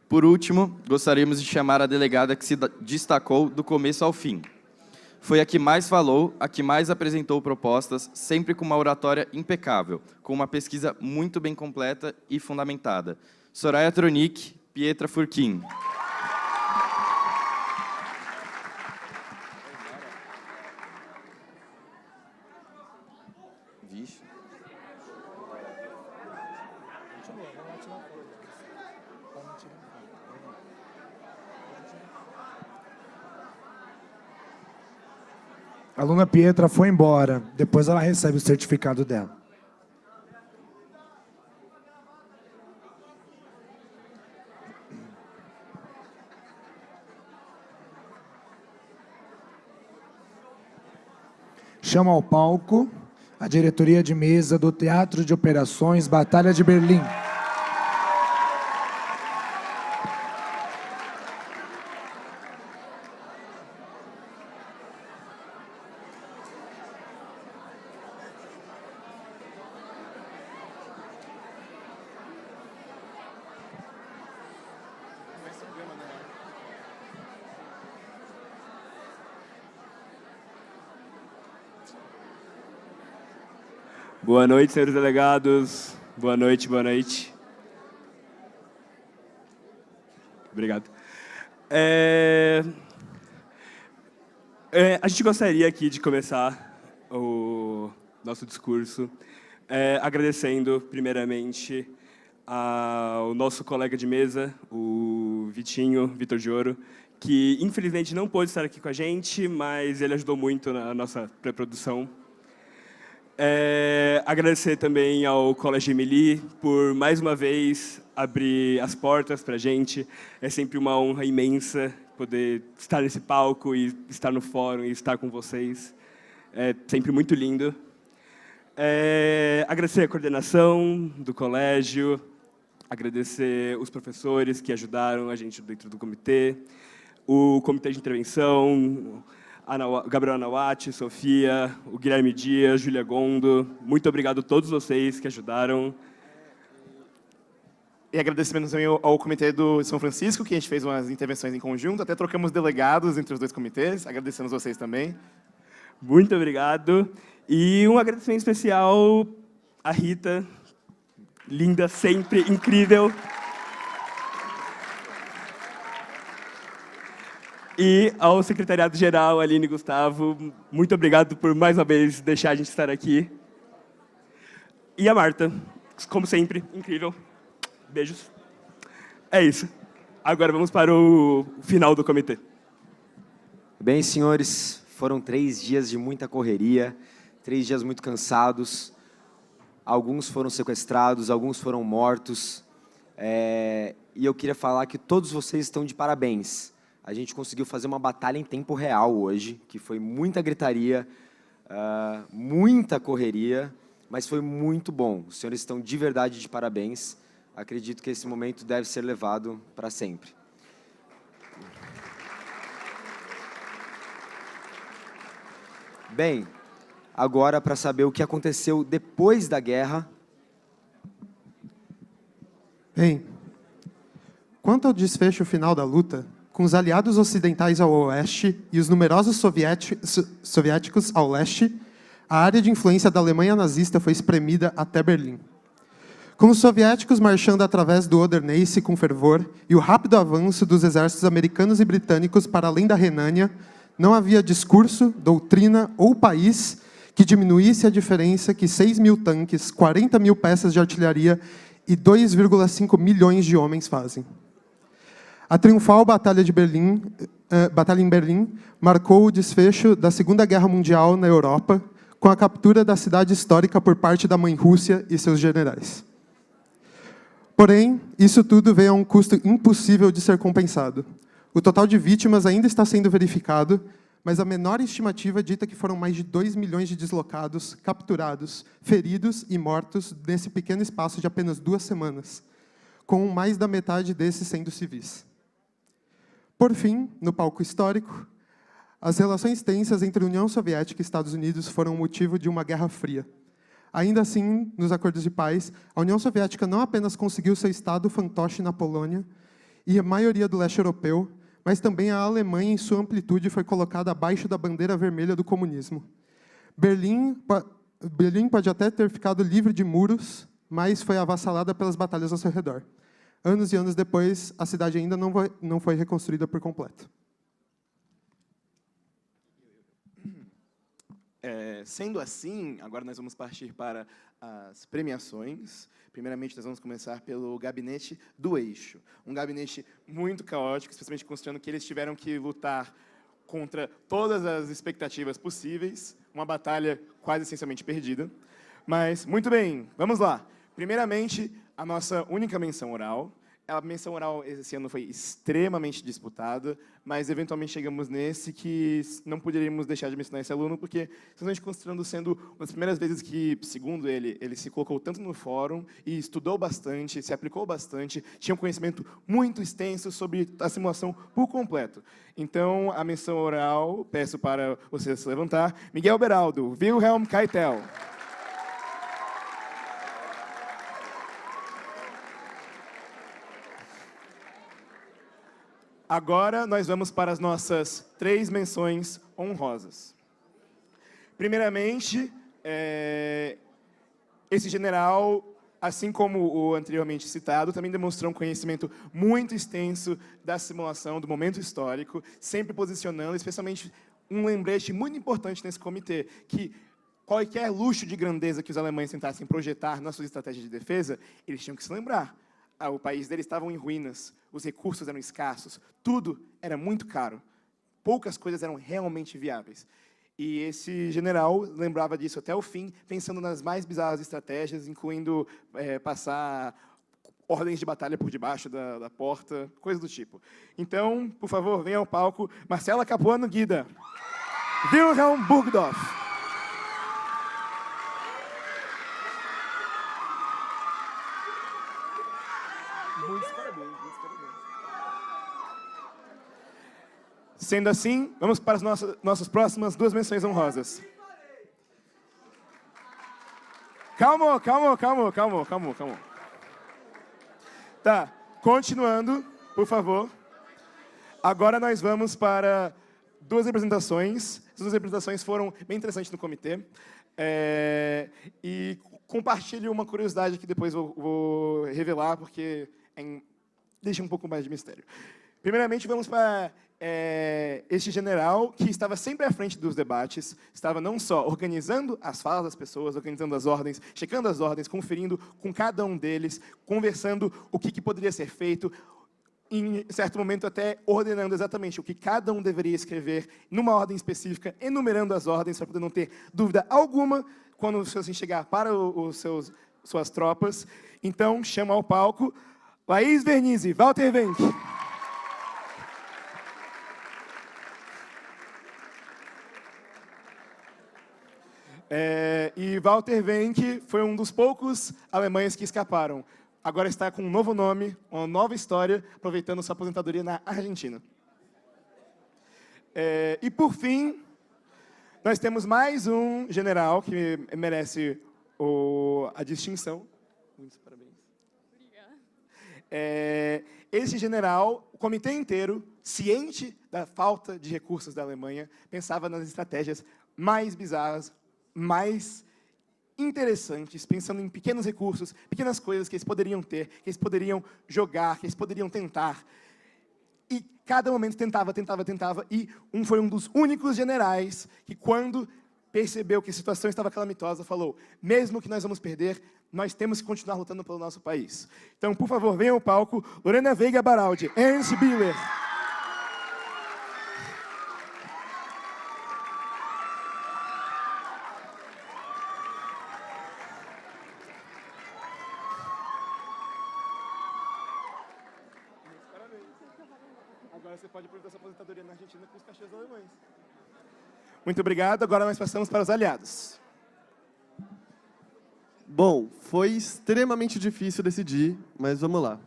Por último, gostaríamos de chamar a delegada que se destacou do começo ao fim. Foi a que mais falou, a que mais apresentou propostas, sempre com uma oratória impecável, com uma pesquisa muito bem completa e fundamentada. Soraya Tronic, Pietra Furquim. Vixe. A aluna Pietra foi embora. Depois ela recebe o certificado dela. Chama ao palco a diretoria de mesa do Teatro de Operações Batalha de Berlim. Boa noite, senhores delegados. Boa noite, boa noite. Obrigado. A gente gostaria aqui de começar nosso discurso, agradecendo, primeiramente, ao nosso colega de mesa, o Vitor de Ouro, que, infelizmente, não pôde estar aqui com a gente, mas ele ajudou muito na nossa pré-produção. Agradecer também ao Colégio Emily por, mais uma vez, abrir as portas para a gente. É sempre uma honra imensa poder estar nesse palco e estar no fórum e estar com vocês. É sempre muito lindo. Agradecer a coordenação do colégio, agradecer os professores que ajudaram a gente dentro do comitê, o comitê de intervenção, Gabriel Anawati, Sofia, o Guilherme Dias, Júlia Gondo. Muito obrigado a todos vocês que ajudaram. E agradecimento também ao comitê do São Francisco, que a gente fez umas intervenções em conjunto, até trocamos delegados entre os dois comitês. Agradecemos vocês também. Muito obrigado. E um agradecimento especial à Rita, linda sempre, incrível. E ao secretariado-geral, Aline e Gustavo, muito obrigado por, mais uma vez, deixar a gente estar aqui. E a Marta, como sempre, incrível. Beijos. É isso. Agora vamos para o final do comitê. Bem, senhores, foram 3 dias de muita correria, 3 dias muito cansados. Alguns foram sequestrados, alguns foram mortos. E eu queria falar que todos vocês estão de parabéns. A gente conseguiu fazer uma batalha em tempo real hoje, que foi muita gritaria, muita correria, mas foi muito bom. Os senhores estão de verdade de parabéns. Acredito que esse momento deve ser levado para sempre. Bem, agora para saber o que aconteceu depois da guerra. Bem, quanto ao desfecho final da luta, com os aliados ocidentais ao oeste e os numerosos soviéticos ao leste, a área de influência da Alemanha nazista foi espremida até Berlim. Com os soviéticos marchando através do Oder-Neisse com fervor e o rápido avanço dos exércitos americanos e britânicos para além da Renânia, não havia discurso, doutrina ou país que diminuísse a diferença que 6.000 tanques, 40.000 peças de artilharia e 2,5 milhões de homens fazem. A triunfal Batalha em Berlim marcou o desfecho da Segunda Guerra Mundial na Europa, com a captura da cidade histórica por parte da Mãe Rússia e seus generais. Porém, isso tudo veio a um custo impossível de ser compensado. O total de vítimas ainda está sendo verificado, mas a menor estimativa dita que foram mais de 2 milhões de deslocados, capturados, feridos e mortos nesse pequeno espaço de apenas 2 semanas, com mais da metade desses sendo civis. Por fim, no palco histórico, as relações tensas entre União Soviética e Estados Unidos foram motivo de uma guerra fria. Ainda assim, nos acordos de paz, a União Soviética não apenas conseguiu seu estado fantoche na Polônia e a maioria do leste europeu, mas também a Alemanha, em sua amplitude, foi colocada abaixo da bandeira vermelha do comunismo. Berlim pode até ter ficado livre de muros, mas foi avassalada pelas batalhas ao seu redor. Anos e anos depois, a cidade ainda não foi reconstruída por completo. Sendo assim, agora nós vamos partir para as premiações. Primeiramente, nós vamos começar pelo Gabinete do Eixo. Um gabinete muito caótico, especialmente considerando que eles tiveram que lutar contra todas as expectativas possíveis, uma batalha quase essencialmente perdida. Mas, muito bem, vamos lá. Primeiramente, a nossa única menção oral. A menção oral esse ano foi extremamente disputada, mas eventualmente chegamos nesse que não poderíamos deixar de mencionar esse aluno, porque, simplesmente considerando sendo uma das primeiras vezes que, segundo ele se colocou tanto no fórum e estudou bastante, se aplicou bastante, tinha um conhecimento muito extenso sobre a simulação por completo. Então, a menção oral, peço para você se levantar, Miguel Beraldo, Wilhelm Keitel. Agora, nós vamos para as nossas 3 menções honrosas. Primeiramente, esse general, assim como o anteriormente citado, também demonstrou um conhecimento muito extenso da simulação, do momento histórico, sempre posicionando, especialmente um lembrete muito importante nesse comitê, que qualquer luxo de grandeza que os alemães tentassem projetar nas suas estratégias de defesa, eles tinham que se lembrar. O país deles estava em ruínas, os recursos eram escassos, tudo era muito caro. Poucas coisas eram realmente viáveis. E esse general lembrava disso até o fim, pensando nas mais bizarras estratégias, incluindo passar ordens de batalha por debaixo da porta, coisa do tipo. Então, por favor, venha ao palco Marcela Capuano Guida. Wilhelm Burgdorf. Muitos parabéns, muitos parabéns. Sendo assim, vamos para as nossas próximas 2 menções honrosas. Calma. Tá, continuando, por favor. Agora nós vamos para 2 apresentações. As 2 apresentações foram bem interessantes no comitê. E compartilho uma curiosidade que depois vou revelar, porque deixa um pouco mais de mistério. Primeiramente, vamos para este general que estava sempre à frente dos debates, estava não só organizando as falas das pessoas, organizando as ordens, checando as ordens, conferindo com cada um deles, conversando o que poderia ser feito, em certo momento até ordenando exatamente o que cada um deveria escrever numa ordem específica, enumerando as ordens para poder não ter dúvida alguma quando assim chegar para suas tropas. Então, chama ao palco Laís Vernizzi, Walter Wenck. E Walter Wenck foi um dos poucos alemães que escaparam. Agora está com um novo nome, uma nova história, aproveitando sua aposentadoria na Argentina. E, por fim, nós temos mais um general que merece a distinção. Muitos parabéns. Obrigada. Esse general, o comitê inteiro, ciente da falta de recursos da Alemanha, pensava nas estratégias mais bizarras, mais interessantes, pensando em pequenos recursos, pequenas coisas que eles poderiam ter, que eles poderiam jogar, que eles poderiam tentar. E cada momento tentava, e foi um dos únicos generais que, quando percebeu que a situação estava calamitosa, falou: mesmo que nós vamos perder, nós temos que continuar lutando pelo nosso país. Então, por favor, venham ao palco Lorena Veiga Baraldi, Ernst Biller. Agora você pode aproveitar sua aposentadoria na Argentina com os cachorros alemães. Muito obrigado. Agora nós passamos para os aliados. Bom, foi extremamente difícil decidir, mas vamos lá.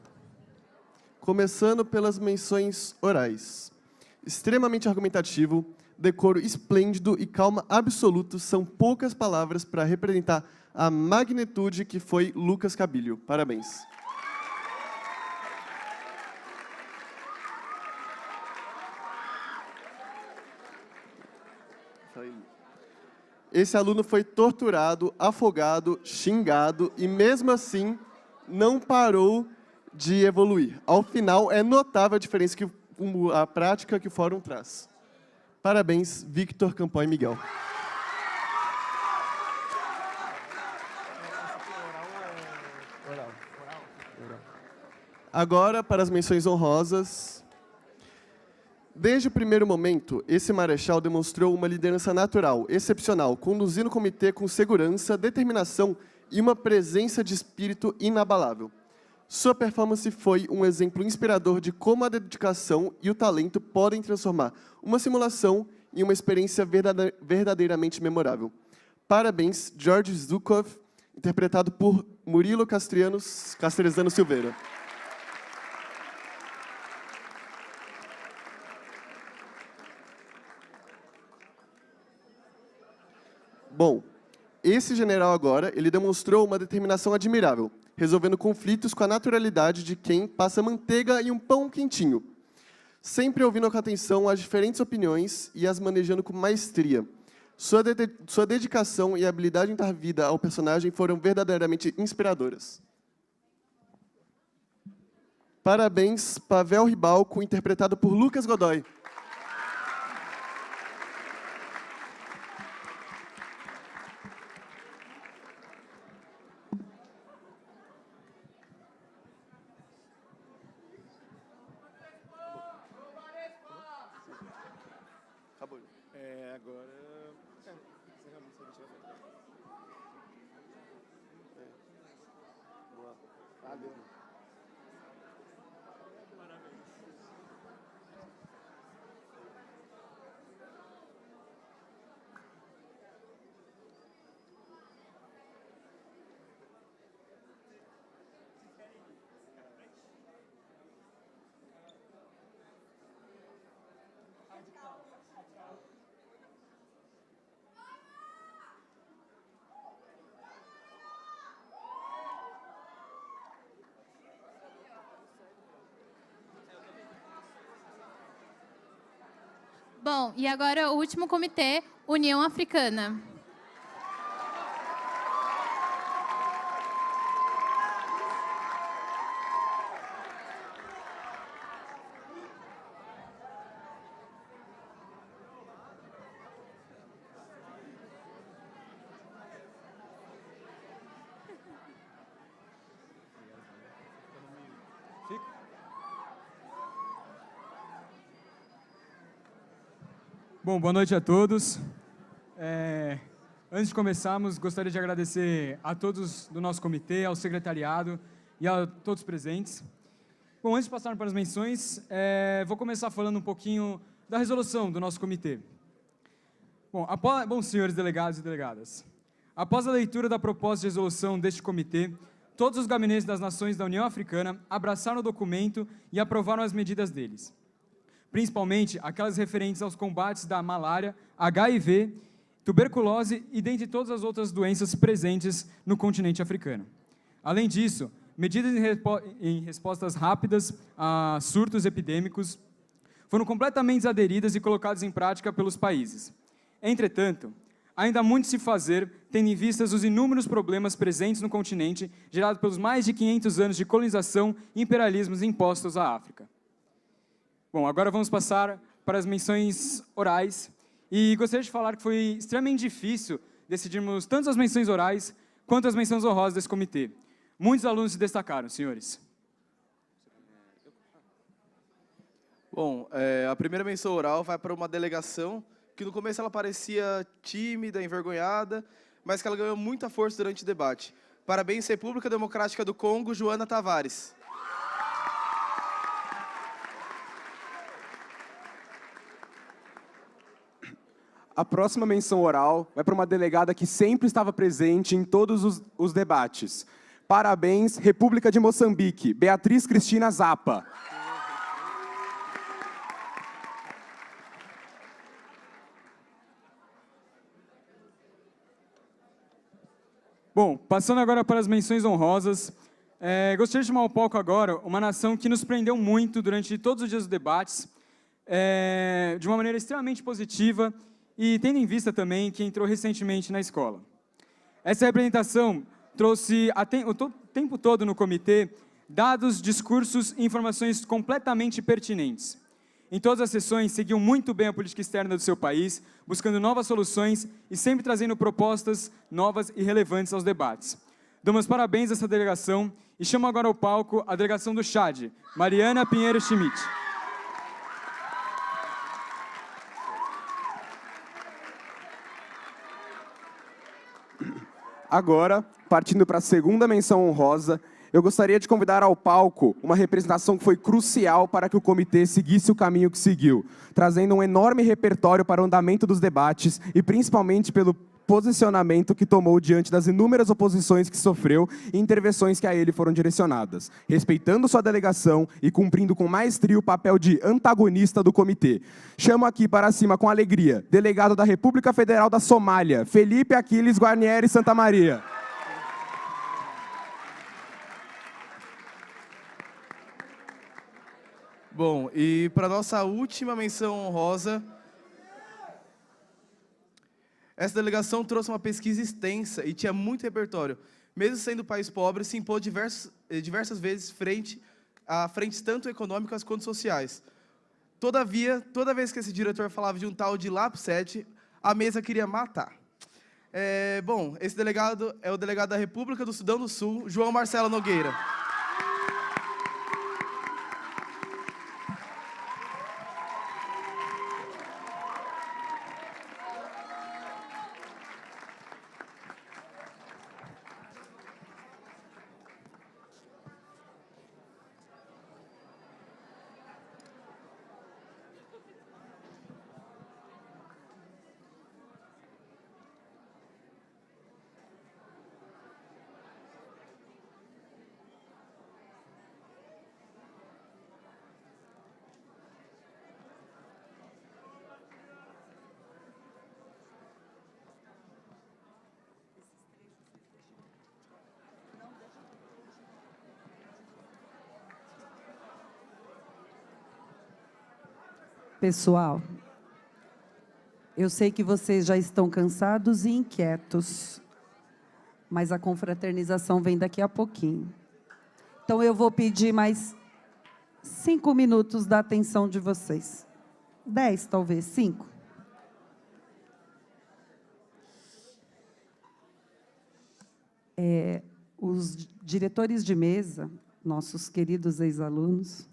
Começando pelas menções orais. Extremamente argumentativo, decoro esplêndido e calma absoluto são poucas palavras para representar a magnitude que foi Lucas Cabilho. Parabéns. Esse aluno foi torturado, afogado, xingado e, mesmo assim, não parou de evoluir. Ao final, é notável a diferença que a prática que o fórum traz. Parabéns, Victor Campoy Miguel. Agora, para as menções honrosas. Desde o primeiro momento, esse marechal demonstrou uma liderança natural, excepcional, conduzindo o comitê com segurança, determinação e uma presença de espírito inabalável. Sua performance foi um exemplo inspirador de como a dedicação e o talento podem transformar uma simulação em uma experiência verdadeiramente memorável. Parabéns, George Zukov, interpretado por Murilo Castrezano Silveira. Bom, esse general agora, ele demonstrou uma determinação admirável, resolvendo conflitos com a naturalidade de quem passa manteiga em um pão quentinho, sempre ouvindo com atenção as diferentes opiniões e as manejando com maestria. Sua dedicação e habilidade em dar vida ao personagem foram verdadeiramente inspiradoras. Parabéns, Pavel Ribalco, interpretado por Lucas Godoy. Bom, e agora o último comitê, União Africana. Bom, boa noite a todos. Antes de começarmos, gostaria de agradecer a todos do nosso comitê, ao secretariado e a todos presentes. Bom, antes de passar para as menções, vou começar falando um pouquinho da resolução do nosso comitê. Bom, senhores delegados e delegadas, após a leitura da proposta de resolução deste comitê, todos os gabinetes das nações da União Africana abraçaram o documento e aprovaram as medidas deles, principalmente aquelas referentes aos combates da malária, HIV, tuberculose e dentre todas as outras doenças presentes no continente africano. Além disso, medidas em respostas rápidas a surtos epidêmicos foram completamente aderidas e colocadas em prática pelos países. Entretanto, ainda há muito a se fazer, tendo em vista os inúmeros problemas presentes no continente, gerados pelos mais de 500 anos de colonização e imperialismos impostos à África. Bom, agora vamos passar para as menções orais. E gostaria de falar que foi extremamente difícil decidirmos tanto as menções orais quanto as menções honrosas desse comitê. Muitos alunos se destacaram, senhores. Bom, a primeira menção oral vai para uma delegação que no começo ela parecia tímida, envergonhada, mas que ela ganhou muita força durante o debate. Parabéns, República Democrática do Congo, Joana Tavares. A próxima menção oral vai para uma delegada que sempre estava presente em todos os debates. Parabéns, República de Moçambique, Beatriz Cristina Zappa. Bom, passando agora para as menções honrosas, gostaria de chamar ao palco agora uma nação que nos prendeu muito durante todos os dias dos debates, de uma maneira extremamente positiva, e tendo em vista também que entrou recentemente na escola. Essa representação trouxe o tempo todo no comitê dados, discursos e informações completamente pertinentes. Em todas as sessões, seguiu muito bem a política externa do seu país, buscando novas soluções e sempre trazendo propostas novas e relevantes aos debates. Damos parabéns a essa delegação e chamo agora ao palco a delegação do Chad, Mariana Pinheiro Schmidt. Agora, partindo para a segunda menção honrosa, eu gostaria de convidar ao palco uma representação que foi crucial para que o comitê seguisse o caminho que seguiu, trazendo um enorme repertório para o andamento dos debates e principalmente pelo posicionamento que tomou diante das inúmeras oposições que sofreu e intervenções que a ele foram direcionadas, respeitando sua delegação e cumprindo com maestria o papel de antagonista do comitê. Chamo aqui para cima com alegria, delegado da República Federal da Somália, Felipe Aquiles Guarnieri Santa Maria. Bom, e para nossa última menção honrosa, essa delegação trouxe uma pesquisa extensa e tinha muito repertório. Mesmo sendo país pobre, se impôs diversas vezes frente a frentes tanto econômicas quanto sociais. Todavia, toda vez que esse diretor falava de um tal de Lapset, a mesa queria matar. Bom, esse delegado é o delegado da República do Sudão do Sul, João Marcelo Nogueira. Pessoal, eu sei que vocês já estão cansados e inquietos, mas a confraternização vem daqui a pouquinho. Então, eu vou pedir mais 5 minutos da atenção de vocês. 10, talvez, 5. Os diretores de mesa, nossos queridos ex-alunos,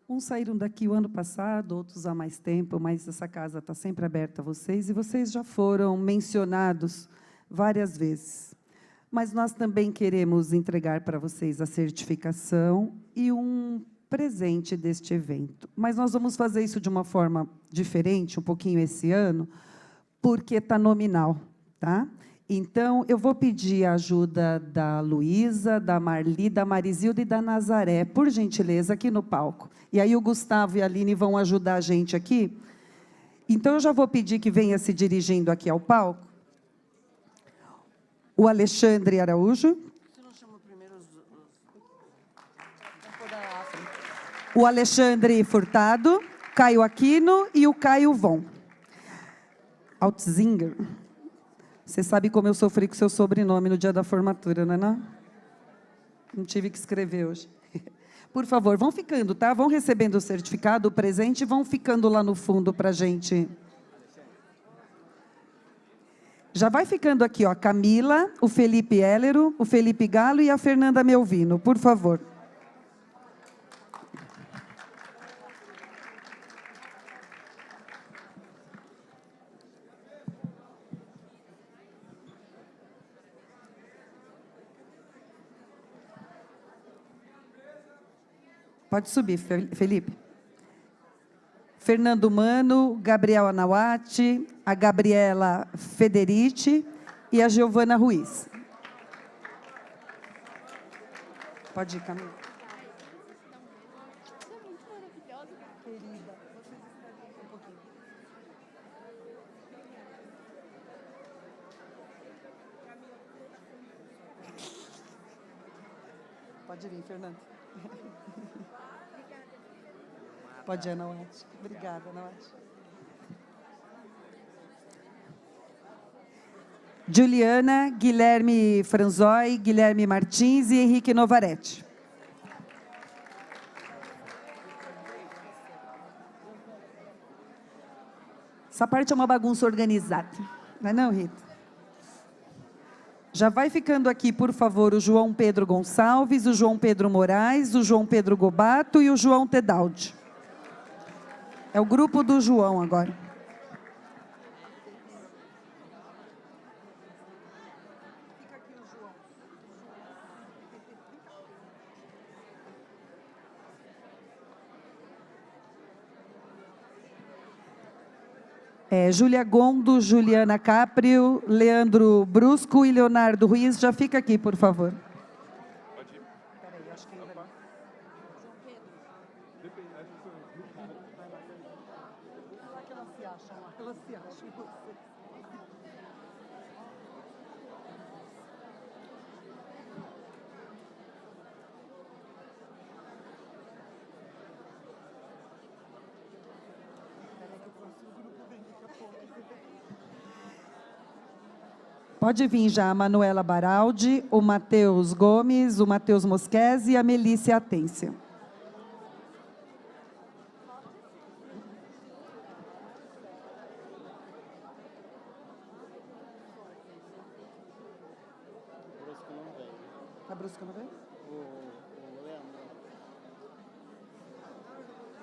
uns saíram daqui o ano passado, outros há mais tempo, mas essa casa está sempre aberta a vocês, e vocês já foram mencionados várias vezes. Mas nós também queremos entregar para vocês a certificação e um presente deste evento. Mas nós vamos fazer isso de uma forma diferente, um pouquinho esse ano, porque está nominal, tá? Então, eu vou pedir a ajuda da Luísa, da Marli, da Marizilda e da Nazaré, por gentileza, aqui no palco. E aí o Gustavo e a Aline vão ajudar a gente aqui. Então, eu já vou pedir que venha se dirigindo aqui ao palco o Alexandre Araújo. O Alexandre Furtado, Caio Aquino e o Caio Von. Altzinger. Você sabe como eu sofri com seu sobrenome no dia da formatura, não é não? Não tive que escrever hoje. Por favor, vão ficando, tá? Vão recebendo o certificado, o presente, e vão ficando lá no fundo para a gente. Já vai ficando aqui, ó, a Camila, o Felipe Hélero, o Felipe Galo e a Fernanda Melvino, por favor. Pode subir, Felipe. Fernando Mano, Gabriel Anawati, a Gabriela Federici e a Giovana Ruiz. Pode ir, Camila. Pode vir, Fernando. Pode ir, Anawati. Obrigada, Anawati. Juliana, Guilherme Franzói, Guilherme Martins e Henrique Novaretti. Essa parte é uma bagunça organizada. Não é não, Rita? Já vai ficando aqui, por favor, o João Pedro Gonçalves, o João Pedro Moraes, o João Pedro Gobato e o João Tedaldi. É o grupo do João agora. Júlia Gondo, Juliana Caprio, Leandro Brusco e Leonardo Ruiz. Já fica aqui, por favor. Pode vir já a Manuela Baraldi, o Matheus Gomes, o Matheus Mosquese e a Melícia Atência. A Brusco não vem? O Leandro.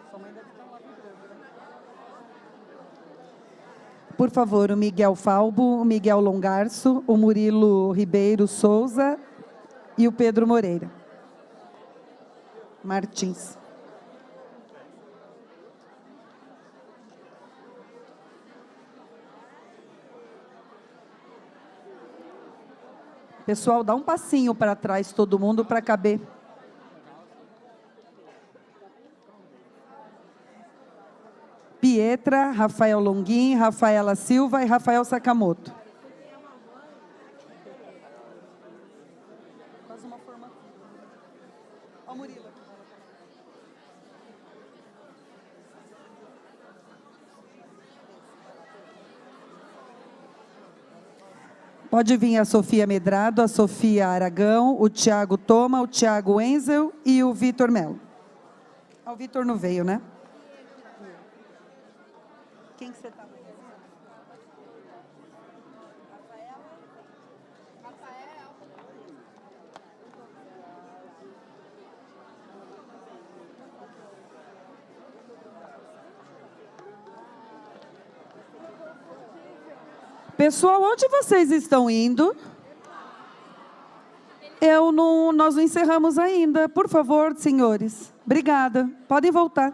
Sua mãe deve estar lá vibrando, né? Por favor, o Miguel Falbo, o Miguel Longarço, o Murilo Ribeiro Souza e o Pedro Moreira. Martins. Pessoal, dá um passinho para trás, todo mundo, para caber. Pietra, Rafael Longuin, Rafaela Silva e Rafael Sakamoto. Faz uma formatura. Ó, Murilo. Pode vir a Sofia Medrado, a Sofia Aragão, o Tiago Toma, o Tiago Enzel e o Vitor Melo. O Vitor não veio, né? Quem que você está? Pessoal, onde vocês estão indo? Nós não encerramos ainda. Por favor, senhores. Obrigada. Podem voltar.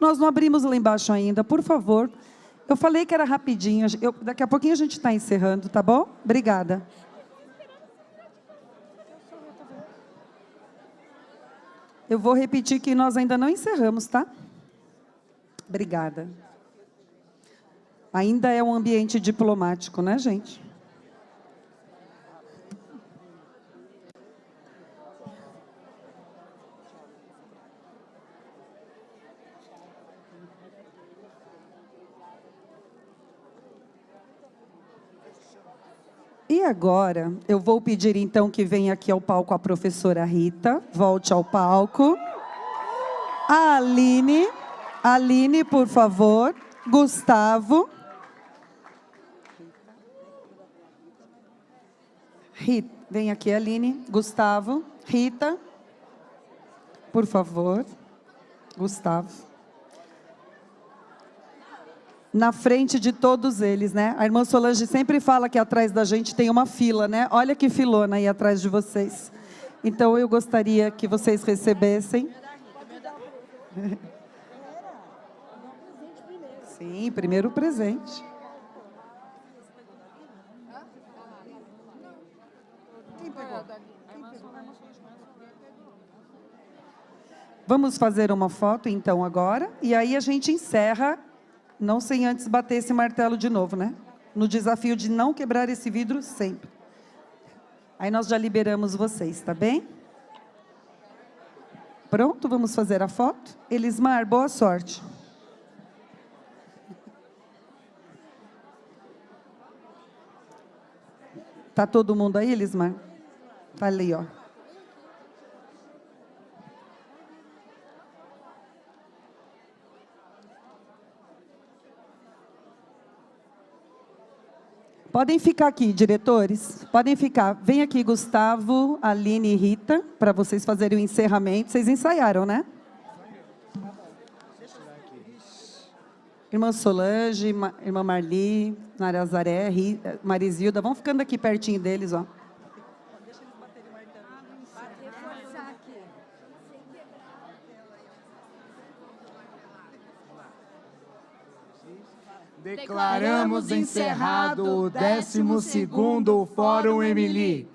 Nós não abrimos lá embaixo ainda, por favor. Eu falei que era rapidinho. Daqui a pouquinho a gente está encerrando, tá bom? Obrigada. Eu vou repetir que nós ainda não encerramos, tá? Obrigada. Ainda é um ambiente diplomático, né, gente? E agora, eu vou pedir, então, que venha aqui ao palco a professora Rita. Volte ao palco. A Aline. Aline, por favor. Gustavo. Rita, vem aqui, Aline. Gustavo. Rita. Por favor. Gustavo. Na frente de todos eles, né? A irmã Solange sempre fala que atrás da gente tem uma fila, né? Olha que filona aí atrás de vocês. Então, eu gostaria que vocês recebessem. Sim, primeiro presente. Vamos fazer uma foto, então, agora. E aí a gente encerra, não sem antes bater esse martelo de novo, né? No desafio de não quebrar esse vidro sempre. Aí nós já liberamos vocês, tá bem? Pronto, vamos fazer a foto? Elismar, boa sorte. Tá todo mundo aí, Elismar? Tá ali, ó. Podem ficar aqui, diretores. Podem ficar. Vem aqui, Gustavo, Aline e Rita, para vocês fazerem o encerramento. Vocês ensaiaram, né? Irmã Solange, irmã Marli, Narazaré, Marizilda. Vão ficando aqui pertinho deles, ó. Declaramos encerrado o 12º Fórum Emily.